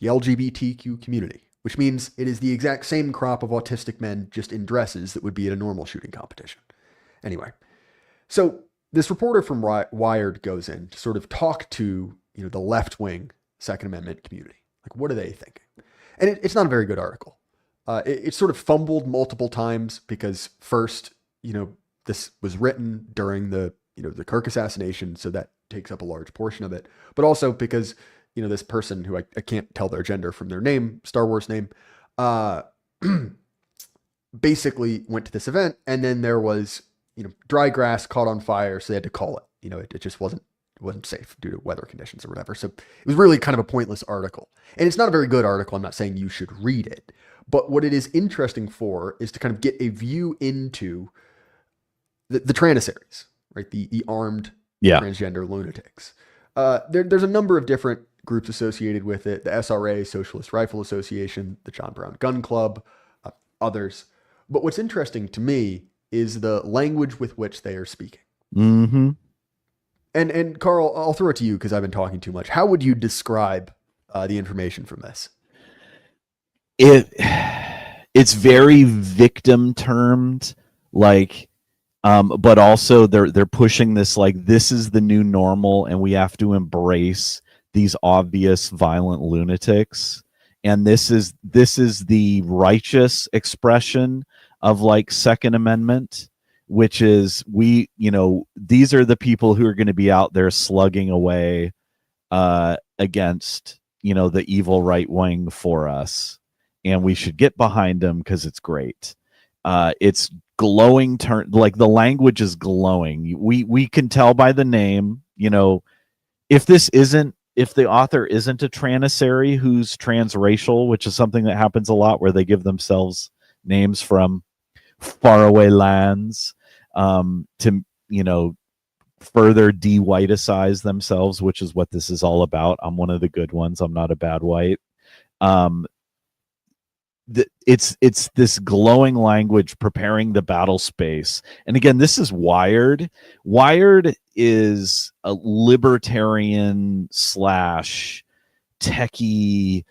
the LGBTQ community, which means it is the exact same crop of autistic men just in dresses that would be at a normal shooting competition. Anyway, so this reporter from Wired goes in to sort of talk to, the left-wing Second Amendment community. Like, what are they thinking? And it's not a very good article. It's sort of fumbled multiple times because first, this was written during the the Kirk assassination, so that takes up a large portion of it. But also because this person who I can't tell their gender from their name, Star Wars name, uh, basically went to this event, and then there was dry grass caught on fire, so they had to call it. It just wasn't safe due to weather conditions or whatever. So it was really kind of a pointless article, and it's not a very good article. I'm not saying you should read it, but what it is interesting for is to kind of get a view into the Tranissaries, right? The armed transgender lunatics. There's a number of different groups associated with it: the SRA, Socialist Rifle Association, the John Brown Gun Club, others. But what's interesting to me is the language with which they are speaking. Mm-hmm. And Karl, I'll throw it to you because I've been talking too much. How would you describe the information from this? It's very victim termed, like, but also they're pushing this like this is the new normal, and we have to embrace these obvious violent lunatics, and this is the righteous expression of like Second Amendment, which is these are the people who are going to be out there slugging away against the evil right wing for us, and we should get behind them because it's great. It's glowing like the language is glowing. We can tell by the name, if the author isn't a tranissary who's transracial, which is something that happens a lot where they give themselves names from faraway lands to further de-whiticize themselves, which is what this is all about. I'm one of the good ones. I'm not a bad white. It's this glowing language preparing the battle space. And again, this is Wired. Wired is a libertarian / techie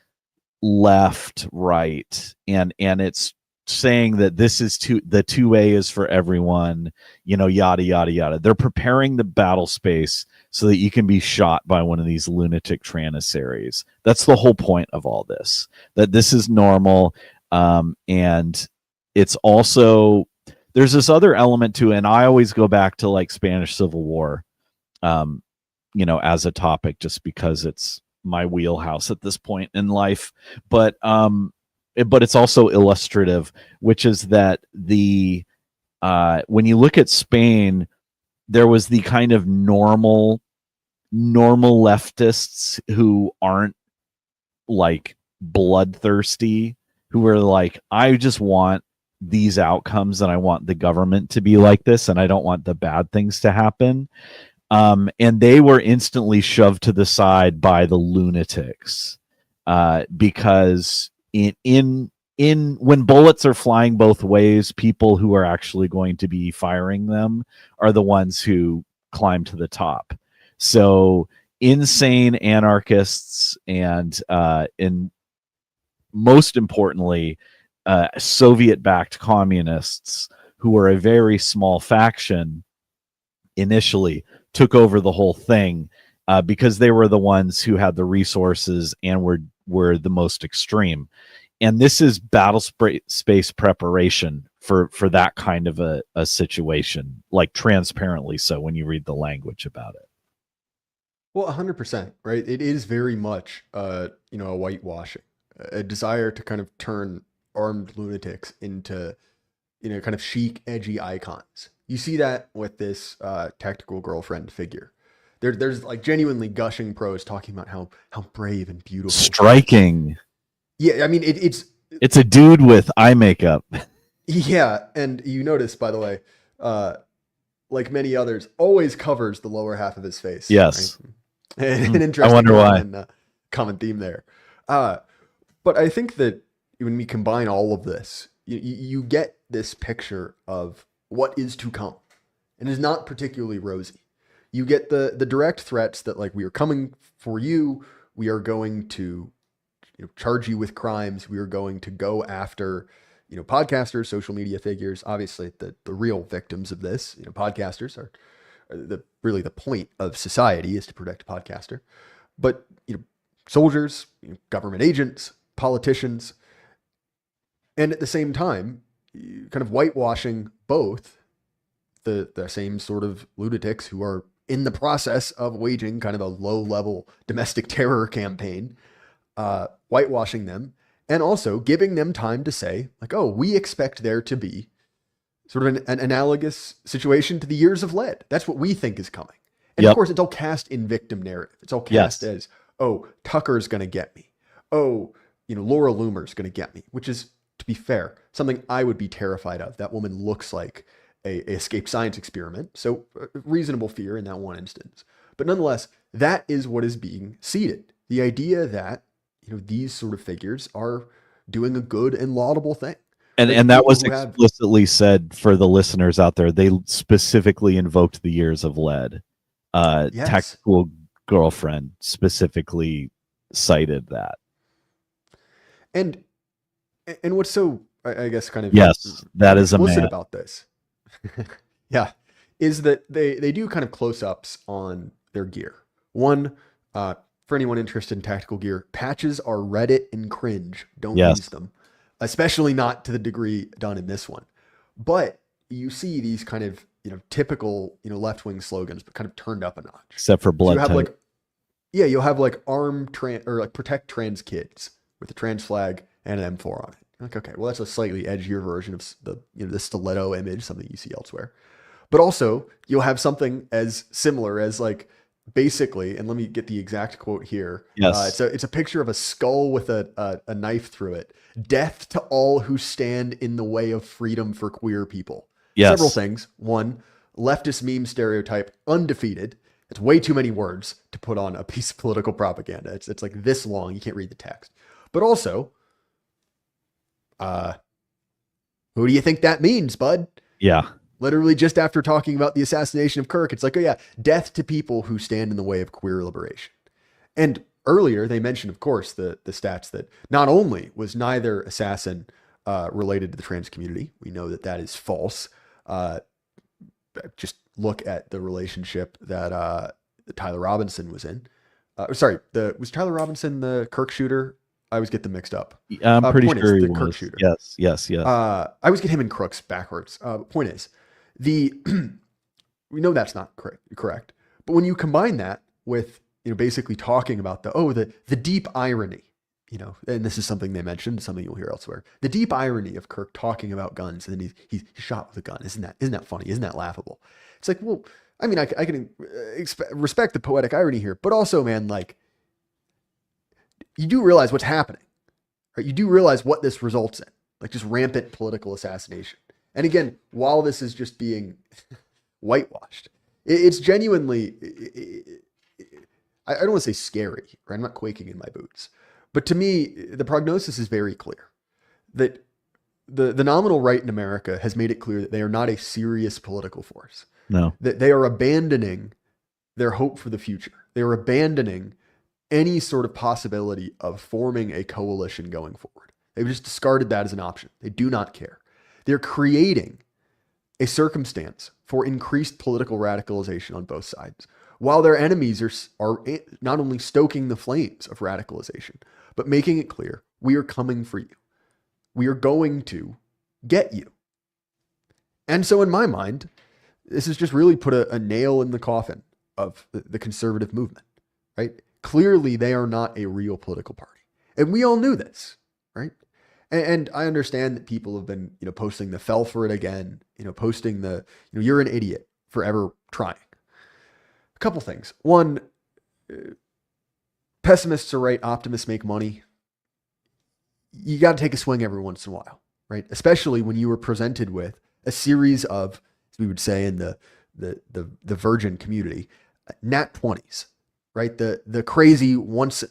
left right, and it's saying that this is the 2A is for everyone, yada yada yada. They're preparing the battle space so that you can be shot by one of these lunatic tranissaries. That's the whole point of all this, that this is normal. And it's also, there's this other element to it, and I always go back to like Spanish Civil War, as a topic, just because it's my wheelhouse at this point in life. But it's also illustrative, which is that when you look at Spain, there was the kind of normal leftists who aren't like bloodthirsty, who are like, I just want these outcomes and I want the government to be like this and I don't want the bad things to happen. And they were instantly shoved to the side by the lunatics, because in when bullets are flying both ways, people who are actually going to be firing them are the ones who climb to the top. So insane anarchists and most importantly, Soviet-backed communists, who were a very small faction initially, took over the whole thing because they were the ones who had the resources and were the most extreme. And this is battle space preparation for that kind of a situation, like transparently so when you read the language about it. Well, 100%, right? It is very much, a whitewashing, a desire to kind of turn armed lunatics into, kind of chic, edgy icons. You see that with this tactical girlfriend figure. There's like genuinely gushing prose talking about how brave and beautiful, striking. Yeah, I mean it's a dude with eye makeup. Yeah, and you notice, by the way, like many others, always covers the lower half of his face. Yes, right? An interesting. I wonder why. Common theme there. But I think that when we combine all of this, you get this picture of what is to come, and is not particularly rosy. You get the direct threats that, like, we are coming for you. We are going to charge you with crimes. We are going to go after, podcasters, social media figures. Obviously, the real victims of this, podcasters are really the point of society, is to protect a podcaster. But, soldiers, government agents, politicians, and at the same time, kind of whitewashing both the same sort of lunatics who are in the process of waging kind of a low-level domestic terror campaign, whitewashing them, and also giving them time to say, like, oh, we expect there to be sort of an analogous situation to the years of lead. That's what we think is coming. And of course, it's all cast in victim narrative. It's all cast as, oh, Tucker's going to get me. Oh, Laura Loomer's going to get me, which is, to be fair, something I would be terrified of. That woman looks like a escaped science experiment. So reasonable fear in that one instance. But nonetheless, that is what is being seeded. The idea that, these sort of figures are doing a good and laudable thing. And that was explicitly said for the listeners out there. They specifically invoked the years of lead. Yes. Tactical Girlfriend specifically cited that. And what's so, I guess, kind of that is explicit about this, is that they do kind of close-ups on their gear. One, for anyone interested in tactical gear, patches are Reddit and cringe. Don't use them, especially not to the degree done in this one. But you see these kind of typical left-wing slogans, but kind of turned up a notch. Except for blood. So you'll have like protect trans kids with a trans flag and an M4 on it. Like, okay, well, that's a slightly edgier version of the stiletto image, something you see elsewhere. But also, you'll have something as similar as like, basically, and let me get the exact quote here. Yes. It's a picture of a skull with a knife through it. Death to all who stand in the way of freedom for queer people. Yes. Several things. One, leftist meme stereotype, undefeated. It's way too many words to put on a piece of political propaganda. It's like this long. You can't read the text. But also, who do you think that means, bud? Yeah. Literally just after talking about the assassination of Kirk, it's like, oh yeah, death to people who stand in the way of queer liberation. And earlier they mentioned, of course, the stats that not only was neither assassin related to the trans community. We know that is false. Just look at the relationship that Tyler Robinson was in. Was Tyler Robinson the Kirk shooter? I always get them mixed up. I'm pretty sure he the was. Kirk shooter. Yes. I always get him and Crooks backwards. Point is, we know that's not correct. But when you combine that with basically talking about the deep irony, and this is something they mentioned, something you'll hear elsewhere, the deep irony of Kirk talking about guns, and then he's shot with a gun. Isn't that funny? Isn't that laughable? It's like, well, I mean, I can respect the poetic irony here, but also, man, like, you do realize what's happening, right? You do realize what this results in, like just rampant political assassination. And again, while this is just being whitewashed, it's genuinely, I don't want to say scary, right? I'm not quaking in my boots. But to me, the prognosis is very clear that the nominal right in America has made it clear that they are not a serious political force. No. That they are abandoning their hope for the future. They are abandoning any sort of possibility of forming a coalition going forward. They've just discarded that as an option. They do not care. They're creating a circumstance for increased political radicalization on both sides, while their enemies are not only stoking the flames of radicalization, but making it clear, we are coming for you. We are going to get you. And so in my mind, this has just really put a nail in the coffin of the conservative movement, right? Clearly, they are not a real political party. And we all knew this, right? And I understand that people have been, posting the fell for it again, posting the, you're an idiot for ever trying. A couple things. One, pessimists are right, optimists make money. You got to take a swing every once in a while, right? Especially when you were presented with a series of, as we would say in the virgin community, nat 20s, right? The crazy once,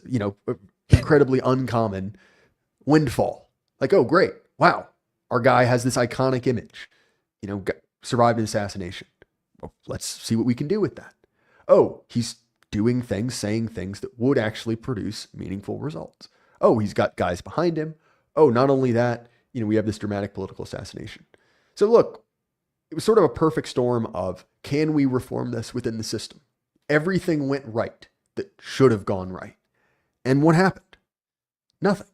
incredibly uncommon windfall. Like, oh, great. Wow. Our guy has this iconic image, survived an assassination. Well, let's see what we can do with that. Oh, he's doing things, saying things that would actually produce meaningful results. Oh, he's got guys behind him. Oh, not only that, we have this dramatic political assassination. So look, it was sort of a perfect storm of, can we reform this within the system? Everything went right that should have gone right. And what happened? Nothing.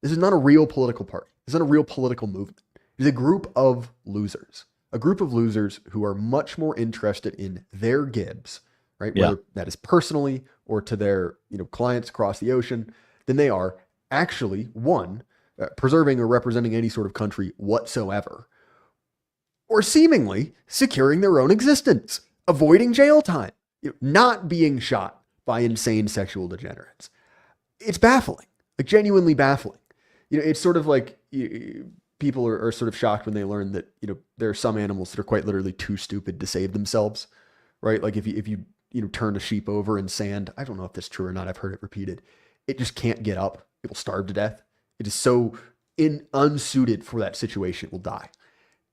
This is not a real political party. This is not a real political movement. It is a group of losers, a group of losers who are much more interested in their Gibbs, right? Yeah. Whether that is personally or to their, clients across the ocean, than they are actually one, preserving or representing any sort of country whatsoever, or seemingly securing their own existence, avoiding jail time, not being shot by insane sexual degenerates. It's baffling, like genuinely baffling. It's sort of like people are sort of shocked when they learn that there are some animals that are quite literally too stupid to save themselves, right? Like if you turn a sheep over in sand, I don't know if that's true or not. I've heard it repeated. It just can't get up. It will starve to death. It is so unsuited for that situation. It will die.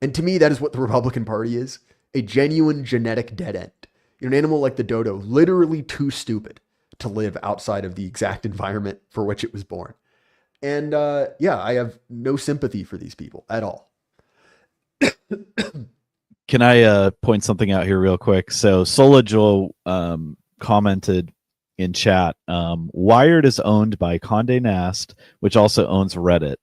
And to me, that is what the Republican Party is: a genuine genetic dead end. An animal like the dodo, literally too stupid to live outside of the exact environment for which it was born. And yeah, I have no sympathy for these people at all. Can I point something out here real quick? So Sola Joe commented in chat, Wired is owned by Condé Nast, which also owns Reddit.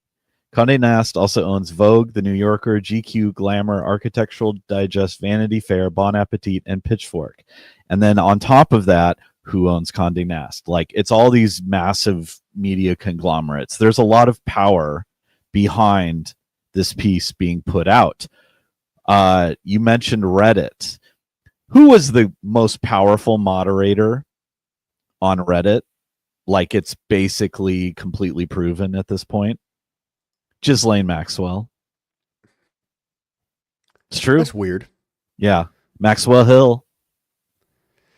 Condé Nast also owns Vogue, The New Yorker, GQ, Glamour, Architectural Digest, Vanity Fair, Bon Appetit, and Pitchfork. And then on top of that, who owns Condé Nast? Like, it's all these massive media conglomerates. There's a lot of power behind this piece being put out. You mentioned Reddit. Who was the most powerful moderator on Reddit? Like, it's basically completely proven at this point. Ghislaine Maxwell. It's true. That's weird. Yeah. Maxwell Hill.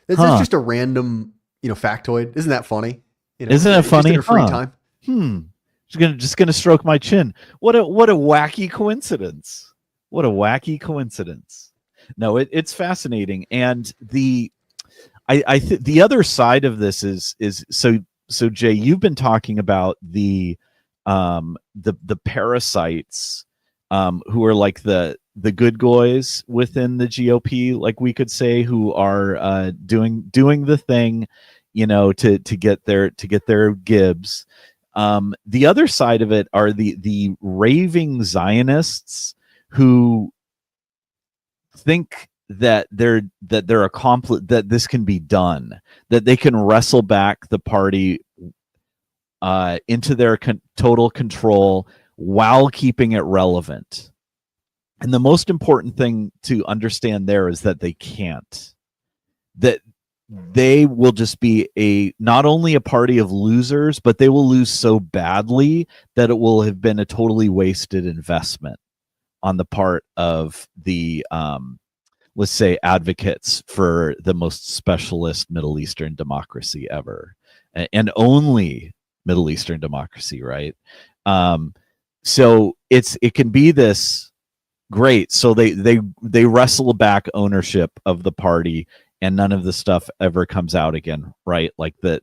This is just a random, factoid. Isn't that funny? Isn't it funny? Just in her free time. Just gonna stroke my chin. What a wacky coincidence. What a wacky coincidence. No, it's fascinating. And the other side of this is so Jay, you've been talking about the parasites who are like the good guys within the GOP, like we could say, who are doing the thing, to get their Gibbs. The other side of it are the raving Zionists who think that they're accomplished, that this can be done, that they can wrestle back the party into their total control while keeping it relevant. And the most important thing to understand there is that they can't. That they will just be not only a party of losers, but they will lose so badly that it will have been a totally wasted investment on the part of the let's say advocates for the most specialist Middle Eastern democracy ever, and only Middle Eastern democracy, right? So it can be this great. So they wrestle back ownership of the party, and none of the stuff ever comes out again, right? Like the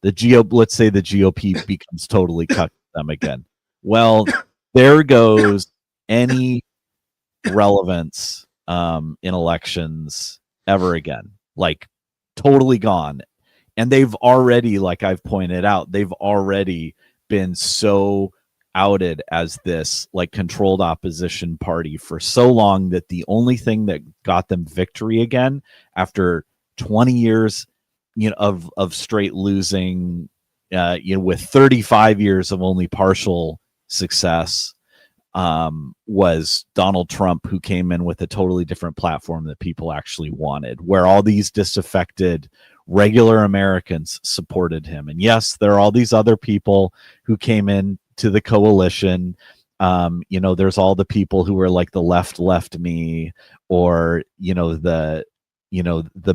let's say the GOP becomes totally cut them again. Well, there goes any relevance in elections ever again, like totally gone. And they've already, like I've pointed out, they've already been so outed as this like controlled opposition party for so long that the only thing that got them victory again after 20 years of straight losing, with 35 years of only partial success, was Donald Trump, who came in with a totally different platform that people actually wanted, where all these disaffected regular Americans supported him. And yes, there are all these other people who came in to the coalition. There's all the people who are like the left me, or the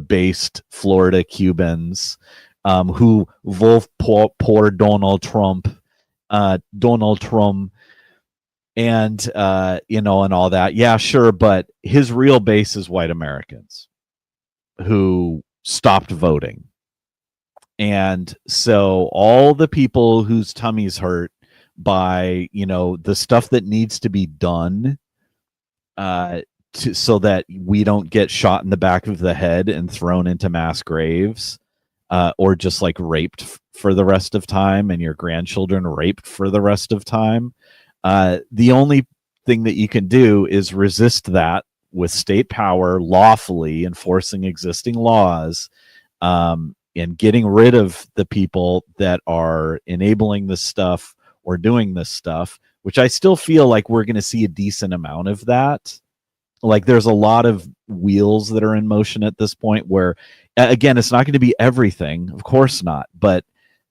based Florida Cubans, who vote poor Donald Trump, and and all that. Yeah, sure, but his real base is white Americans who stopped voting. And so all the people whose tummies hurt by the stuff that needs to be done so that we don't get shot in the back of the head and thrown into mass graves, or just like raped for the rest of time, and your grandchildren raped for the rest of time. The only thing that you can do is resist that with state power lawfully enforcing existing laws, and getting rid of the people that are enabling this stuff or doing this stuff, which I still feel like we're going to see a decent amount of that. Like there's a lot of wheels that are in motion at this point where, again, it's not going to be everything, of course not, but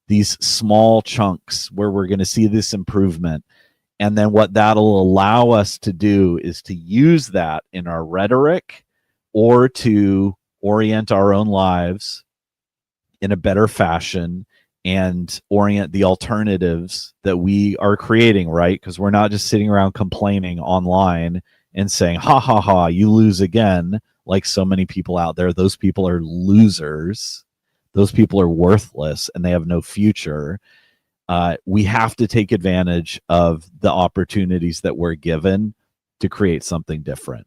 these small chunks where we're going to see this improvement. And then what that'll allow us to do is to use that in our rhetoric or to orient our own lives in a better fashion and orient the alternatives that we are creating, right? Because we're not just sitting around complaining online and saying, ha ha ha, you lose again, like so many people out there. Those people are losers. Those people are worthless and they have no future. We have to take advantage of the opportunities that we're given to create something different.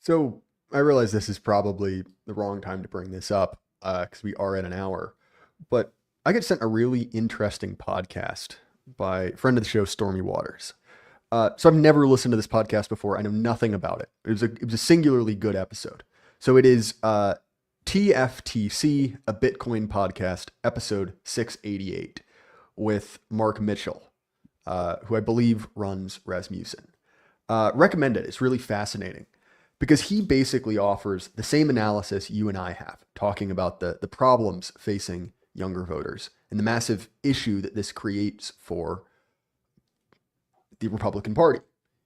So I realize this is probably the wrong time to bring this up because we are at an hour, but I got sent a really interesting podcast by a friend of the show, Stormy Waters. So I've never listened to this podcast before. I know nothing about it. It was a singularly good episode. So it is TFTC, a Bitcoin podcast, episode 688 with Mark Mitchell, who I believe runs Rasmussen. Recommend it. It's really fascinating because he basically offers the same analysis you and I have, talking about the problems facing younger voters and the massive issue that this creates for the Republican Party.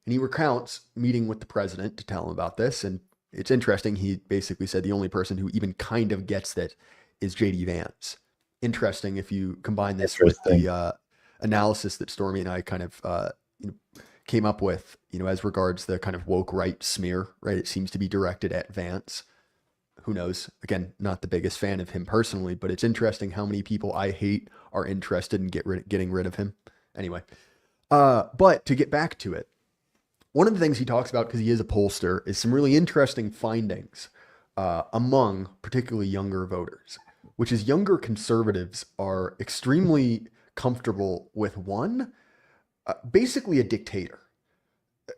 And he recounts meeting with the president to tell him about this. And it's interesting. He basically said the only person who even kind of gets that is JD Vance. Interesting if you combine this with the analysis that Stormy and I kind of came up with, as regards the kind of woke right smear, right? It seems to be directed at Vance. Who knows? Again, not the biggest fan of him personally, but it's interesting how many people I hate are interested in getting rid of him. Anyway, but to get back to it, one of the things he talks about, because he is a pollster, is some really interesting findings among particularly younger voters, which is younger conservatives are extremely comfortable with basically a dictator.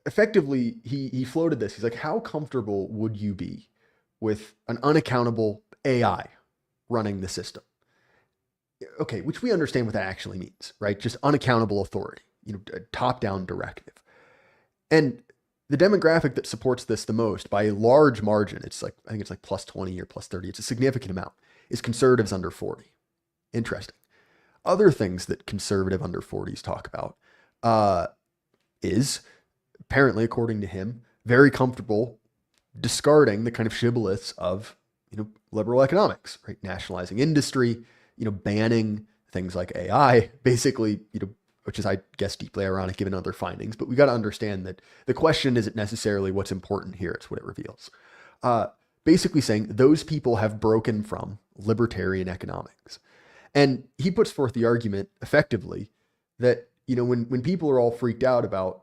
Effectively, he floated this. He's like, how comfortable would you be with an unaccountable AI running the system? Okay, which we understand what that actually means, right? Just unaccountable authority, a top-down directive. And the demographic that supports this the most by a large margin, I think it's like plus 20 or plus 30, it's a significant amount, is conservatives under 40. Interesting. Other things that conservative under 40s talk about is, apparently, according to him, very comfortable discarding the kind of shibboleths of, liberal economics, right? Nationalizing industry, banning things like AI, basically, which is, I guess, deeply ironic given other findings. But we got to understand that the question isn't necessarily what's important here. It's what it reveals. Basically saying those people have broken from libertarian economics. And he puts forth the argument effectively that, when people are all freaked out about,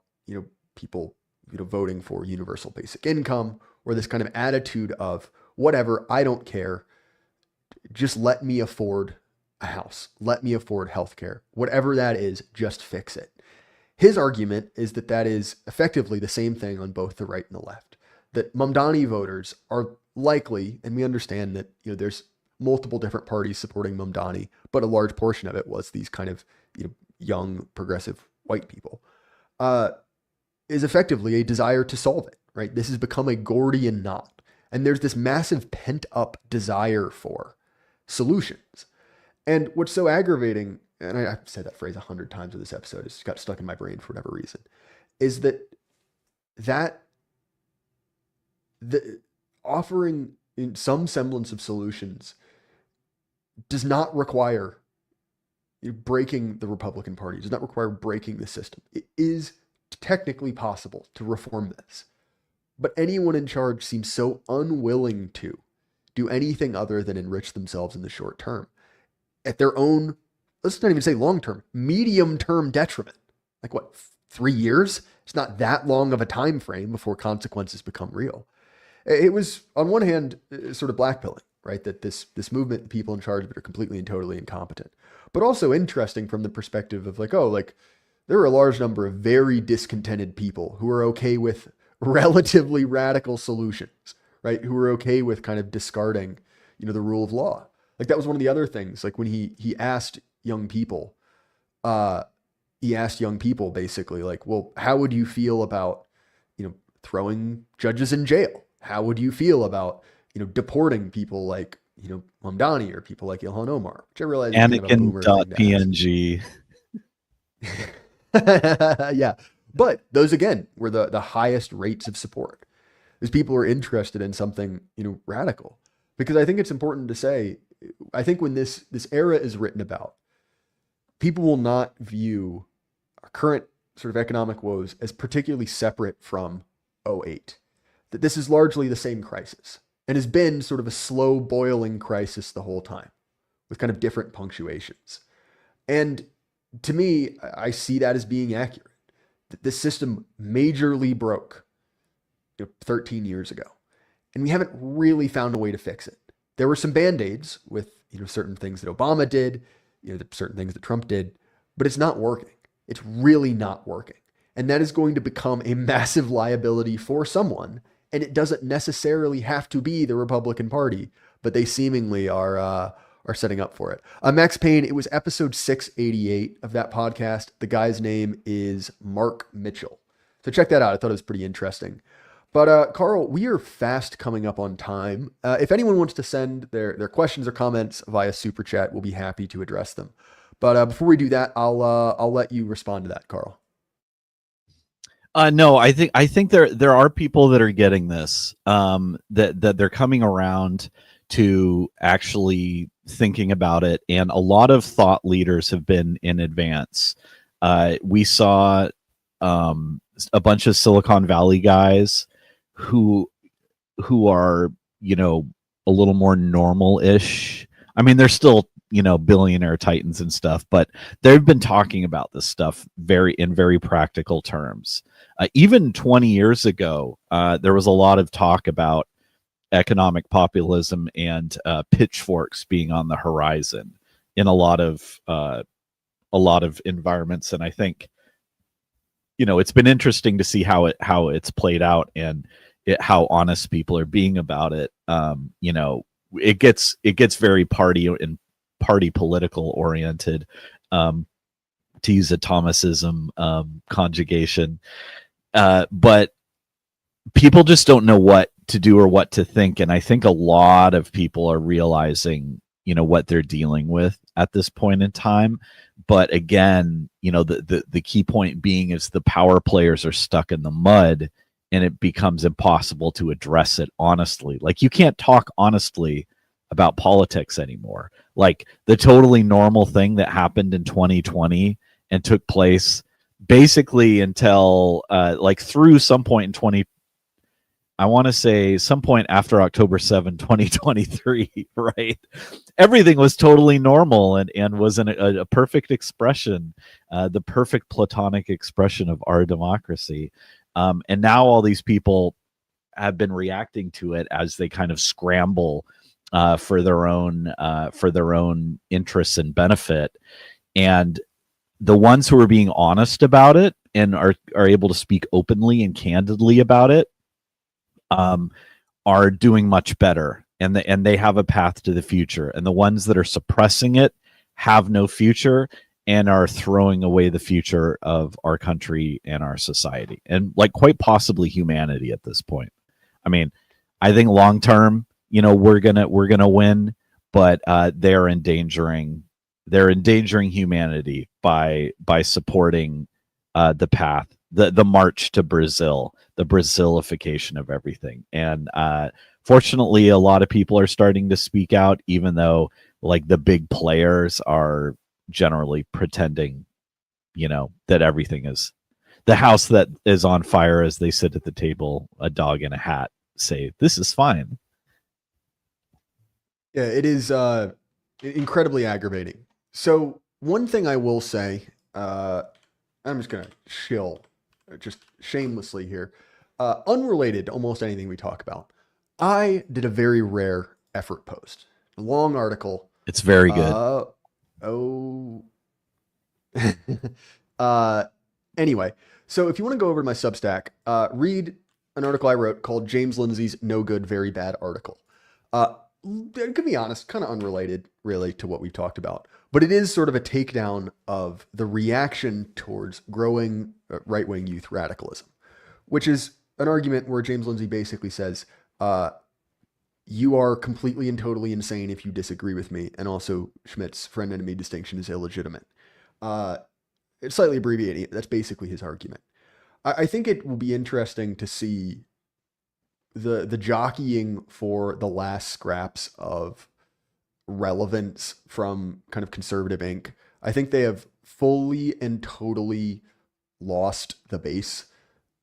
people, voting for universal basic income or this kind of attitude of whatever, I don't care, just let me afford a house, let me afford healthcare, whatever that is, just fix it. His argument is that is effectively the same thing on both the right and the left, that Mamdani voters are likely, and we understand that, there's multiple different parties supporting Mamdani, but a large portion of it was these kind of, young progressive white people, is effectively a desire to solve it, right? This has become a Gordian knot. And there's this massive pent up desire for solutions. And what's so aggravating, and I've said that phrase 100 times in this episode, it's got stuck in my brain for whatever reason, is that the offering in some semblance of solutions does not require breaking the Republican Party, does not require breaking the system. It is technically possible to reform this. But anyone in charge seems so unwilling to do anything other than enrich themselves in the short term at their own, let's not even say long-term, medium-term detriment. Like what, 3 years? It's not that long of a time frame before consequences become real. It was, on one hand, sort of blackpilling, right? That this movement, the people in charge of it are completely and totally incompetent. But also interesting from the perspective of there are a large number of very discontented people who are okay with relatively radical solutions, right? Who were okay with kind of discarding, the rule of law. Like that was one of the other things. Like when he asked young people, uh, basically like, well, how would you feel about, throwing judges in jail? How would you feel about, deporting people like, Mamdani or people like Ilhan Omar, which I realize is kind of a boomer thing to ask. Anakin.png. Yeah. But those again were the highest rates of support. Is people are interested in something, radical. Because I think it's important to say, I think when this era is written about, people will not view our current sort of economic woes as particularly separate from '08. That this is largely the same crisis and has been sort of a slow boiling crisis the whole time with kind of different punctuations. And to me, I see that as being accurate. That this system majorly broke, 13 years ago, and we haven't really found a way to fix it. There were some band-aids with, certain things that Obama did, certain things that Trump did, but it's not working. It's really not working. And that is going to become a massive liability for someone. And it doesn't necessarily have to be the Republican Party, but they seemingly are setting up for it. Max Payne, it was episode 688 of that podcast. The guy's name is Mark Mitchell. So check that out. I thought it was pretty interesting. But Karl, we are fast coming up on time. If anyone wants to send their questions or comments via Super Chat, we'll be happy to address them. But before we do that, I'll let you respond to that, Karl. No, I think there are people that are getting this, that they're coming around to actually thinking about it, and a lot of thought leaders have been in advance. We saw a bunch of Silicon Valley guys who are, a little more normal-ish. I mean, they're still, billionaire titans and stuff, but they've been talking about this stuff in very practical terms. Even 20 years ago, there was a lot of talk about economic populism and pitchforks being on the horizon in a lot of environments, and I think it's been interesting to see how it's played out and how honest people are being about it. It gets very party political oriented, to use a Thomasism conjugation, but people just don't know what to do or what to think, and I think a lot of people are realizing what they're dealing with at this point in time. But again, the key point being is the power players are stuck in the mud, and it becomes impossible to address it honestly. Like, you can't talk honestly about politics anymore. Like, the totally normal thing that happened in 2020 and took place basically until through some point in I want to say some point after October 7, 2023, right? Everything was totally normal and was a perfect expression, the perfect platonic expression of our democracy. And now all these people have been reacting to it as they kind of scramble for their own interests and benefit. And the ones who are being honest about it and are able to speak openly and candidly about it are doing much better, and they have a path to the future. And the ones that are suppressing it have no future and are throwing away the future of our country and our society, and quite possibly humanity at this point. I mean, I think long term, we're gonna win, but they're endangering humanity by supporting the path, the march to Brazil, the Brazilification of everything. And fortunately, a lot of people are starting to speak out, even though the big players are generally pretending, that everything is the house that is on fire as they sit at the table, a dog in a hat, say, this is fine. Yeah, it is incredibly aggravating. So one thing I will say, I'm just gonna shill, just shamelessly here, unrelated to almost anything we talk about. I did a very rare effort post, a long article. It's very good. Anyway, so if you want to go over to my Substack, read an article I wrote called James Lindsay's No Good, Very Bad article. To be honest, kind of unrelated really to what we've talked about, but it is sort of a takedown of the reaction towards growing right-wing youth radicalism, which is an argument where James Lindsay basically says, you are completely and totally insane if you disagree with me. And also Schmitt's friend enemy distinction is illegitimate. It's slightly abbreviating. That's basically his argument. I think it will be interesting to see the jockeying for the last scraps of relevance from kind of conservative ink. I think they have fully and totally lost the base,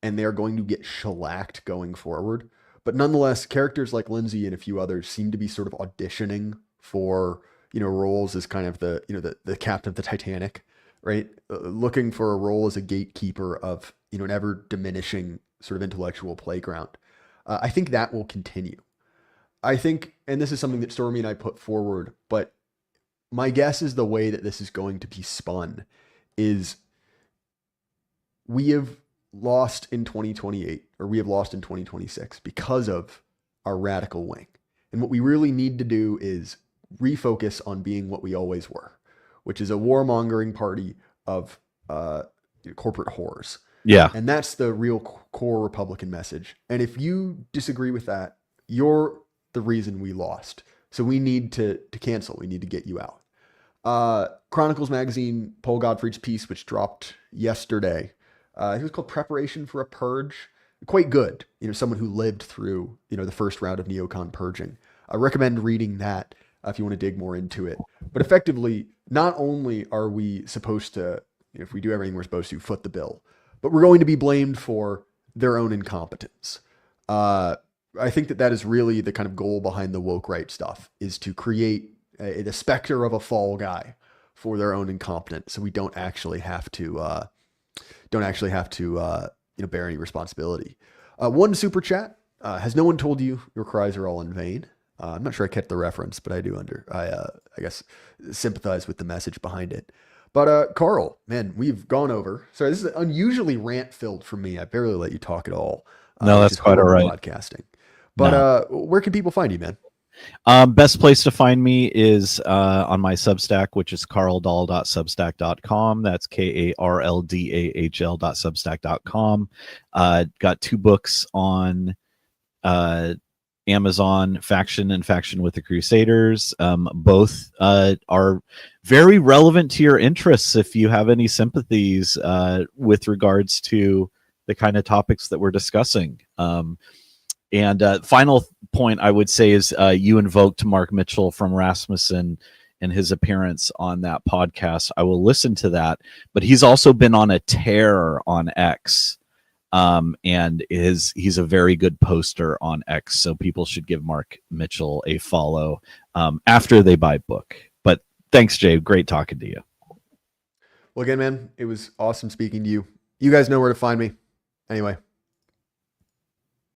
and they're going to get shellacked going forward. But nonetheless, characters like Lindsay and a few others seem to be sort of auditioning for, roles as kind of the captain of the Titanic, right? Looking for a role as a gatekeeper of, an ever diminishing sort of intellectual playground. I think that will continue. I think, and this is something that Stormy and I put forward, but my guess is the way that this is going to be spun is we have lost in 2028, or we have lost in 2026 because of our radical wing. And what we really need to do is refocus on being what we always were, which is a warmongering party of corporate whores. Yeah. And that's the real core Republican message. And if you disagree with that, you're the reason we lost. So we need to cancel. We need to get you out. Chronicles Magazine, Paul Gottfried's piece, which dropped yesterday, it was called Preparation for a Purge. Quite good. Someone who lived through, the first round of neocon purging. I recommend reading that if you want to dig more into it. But effectively, not only are we supposed to, if we do everything we're supposed to, foot the bill, but we're going to be blamed for their own incompetence. I think that is really the kind of goal behind the woke right stuff, is to create the specter of a fall guy for their own incompetence, so we don't actually have to bear any responsibility. One super chat. Has no one told you your cries are all in vain? I'm not sure I kept the reference, but I do I guess sympathize with the message behind it. But Karl, man, we've gone over. Sorry, this is unusually rant-filled for me. I barely let you talk at all. No, that's quite all right. Podcasting. But where can people find you, man? Best place to find me is on my Substack, which is karldahl.substack.com. That's KARLDAHL.substack.com. Got 2 books on Amazon, Faction and Faction with the Crusaders. Both are very relevant to your interests if you have any sympathies with regards to the kind of topics that we're discussing. And final point I would say is you invoked Mark Mitchell from Rasmussen and his appearance on that podcast. I will listen to that, but he's also been on a tear on X. And he's a very good poster on X, so people should give Mark Mitchell a follow after they buy book. But thanks, Jay. Great talking to you. Well, again, man, it was awesome speaking to you. You guys know where to find me. Anyway,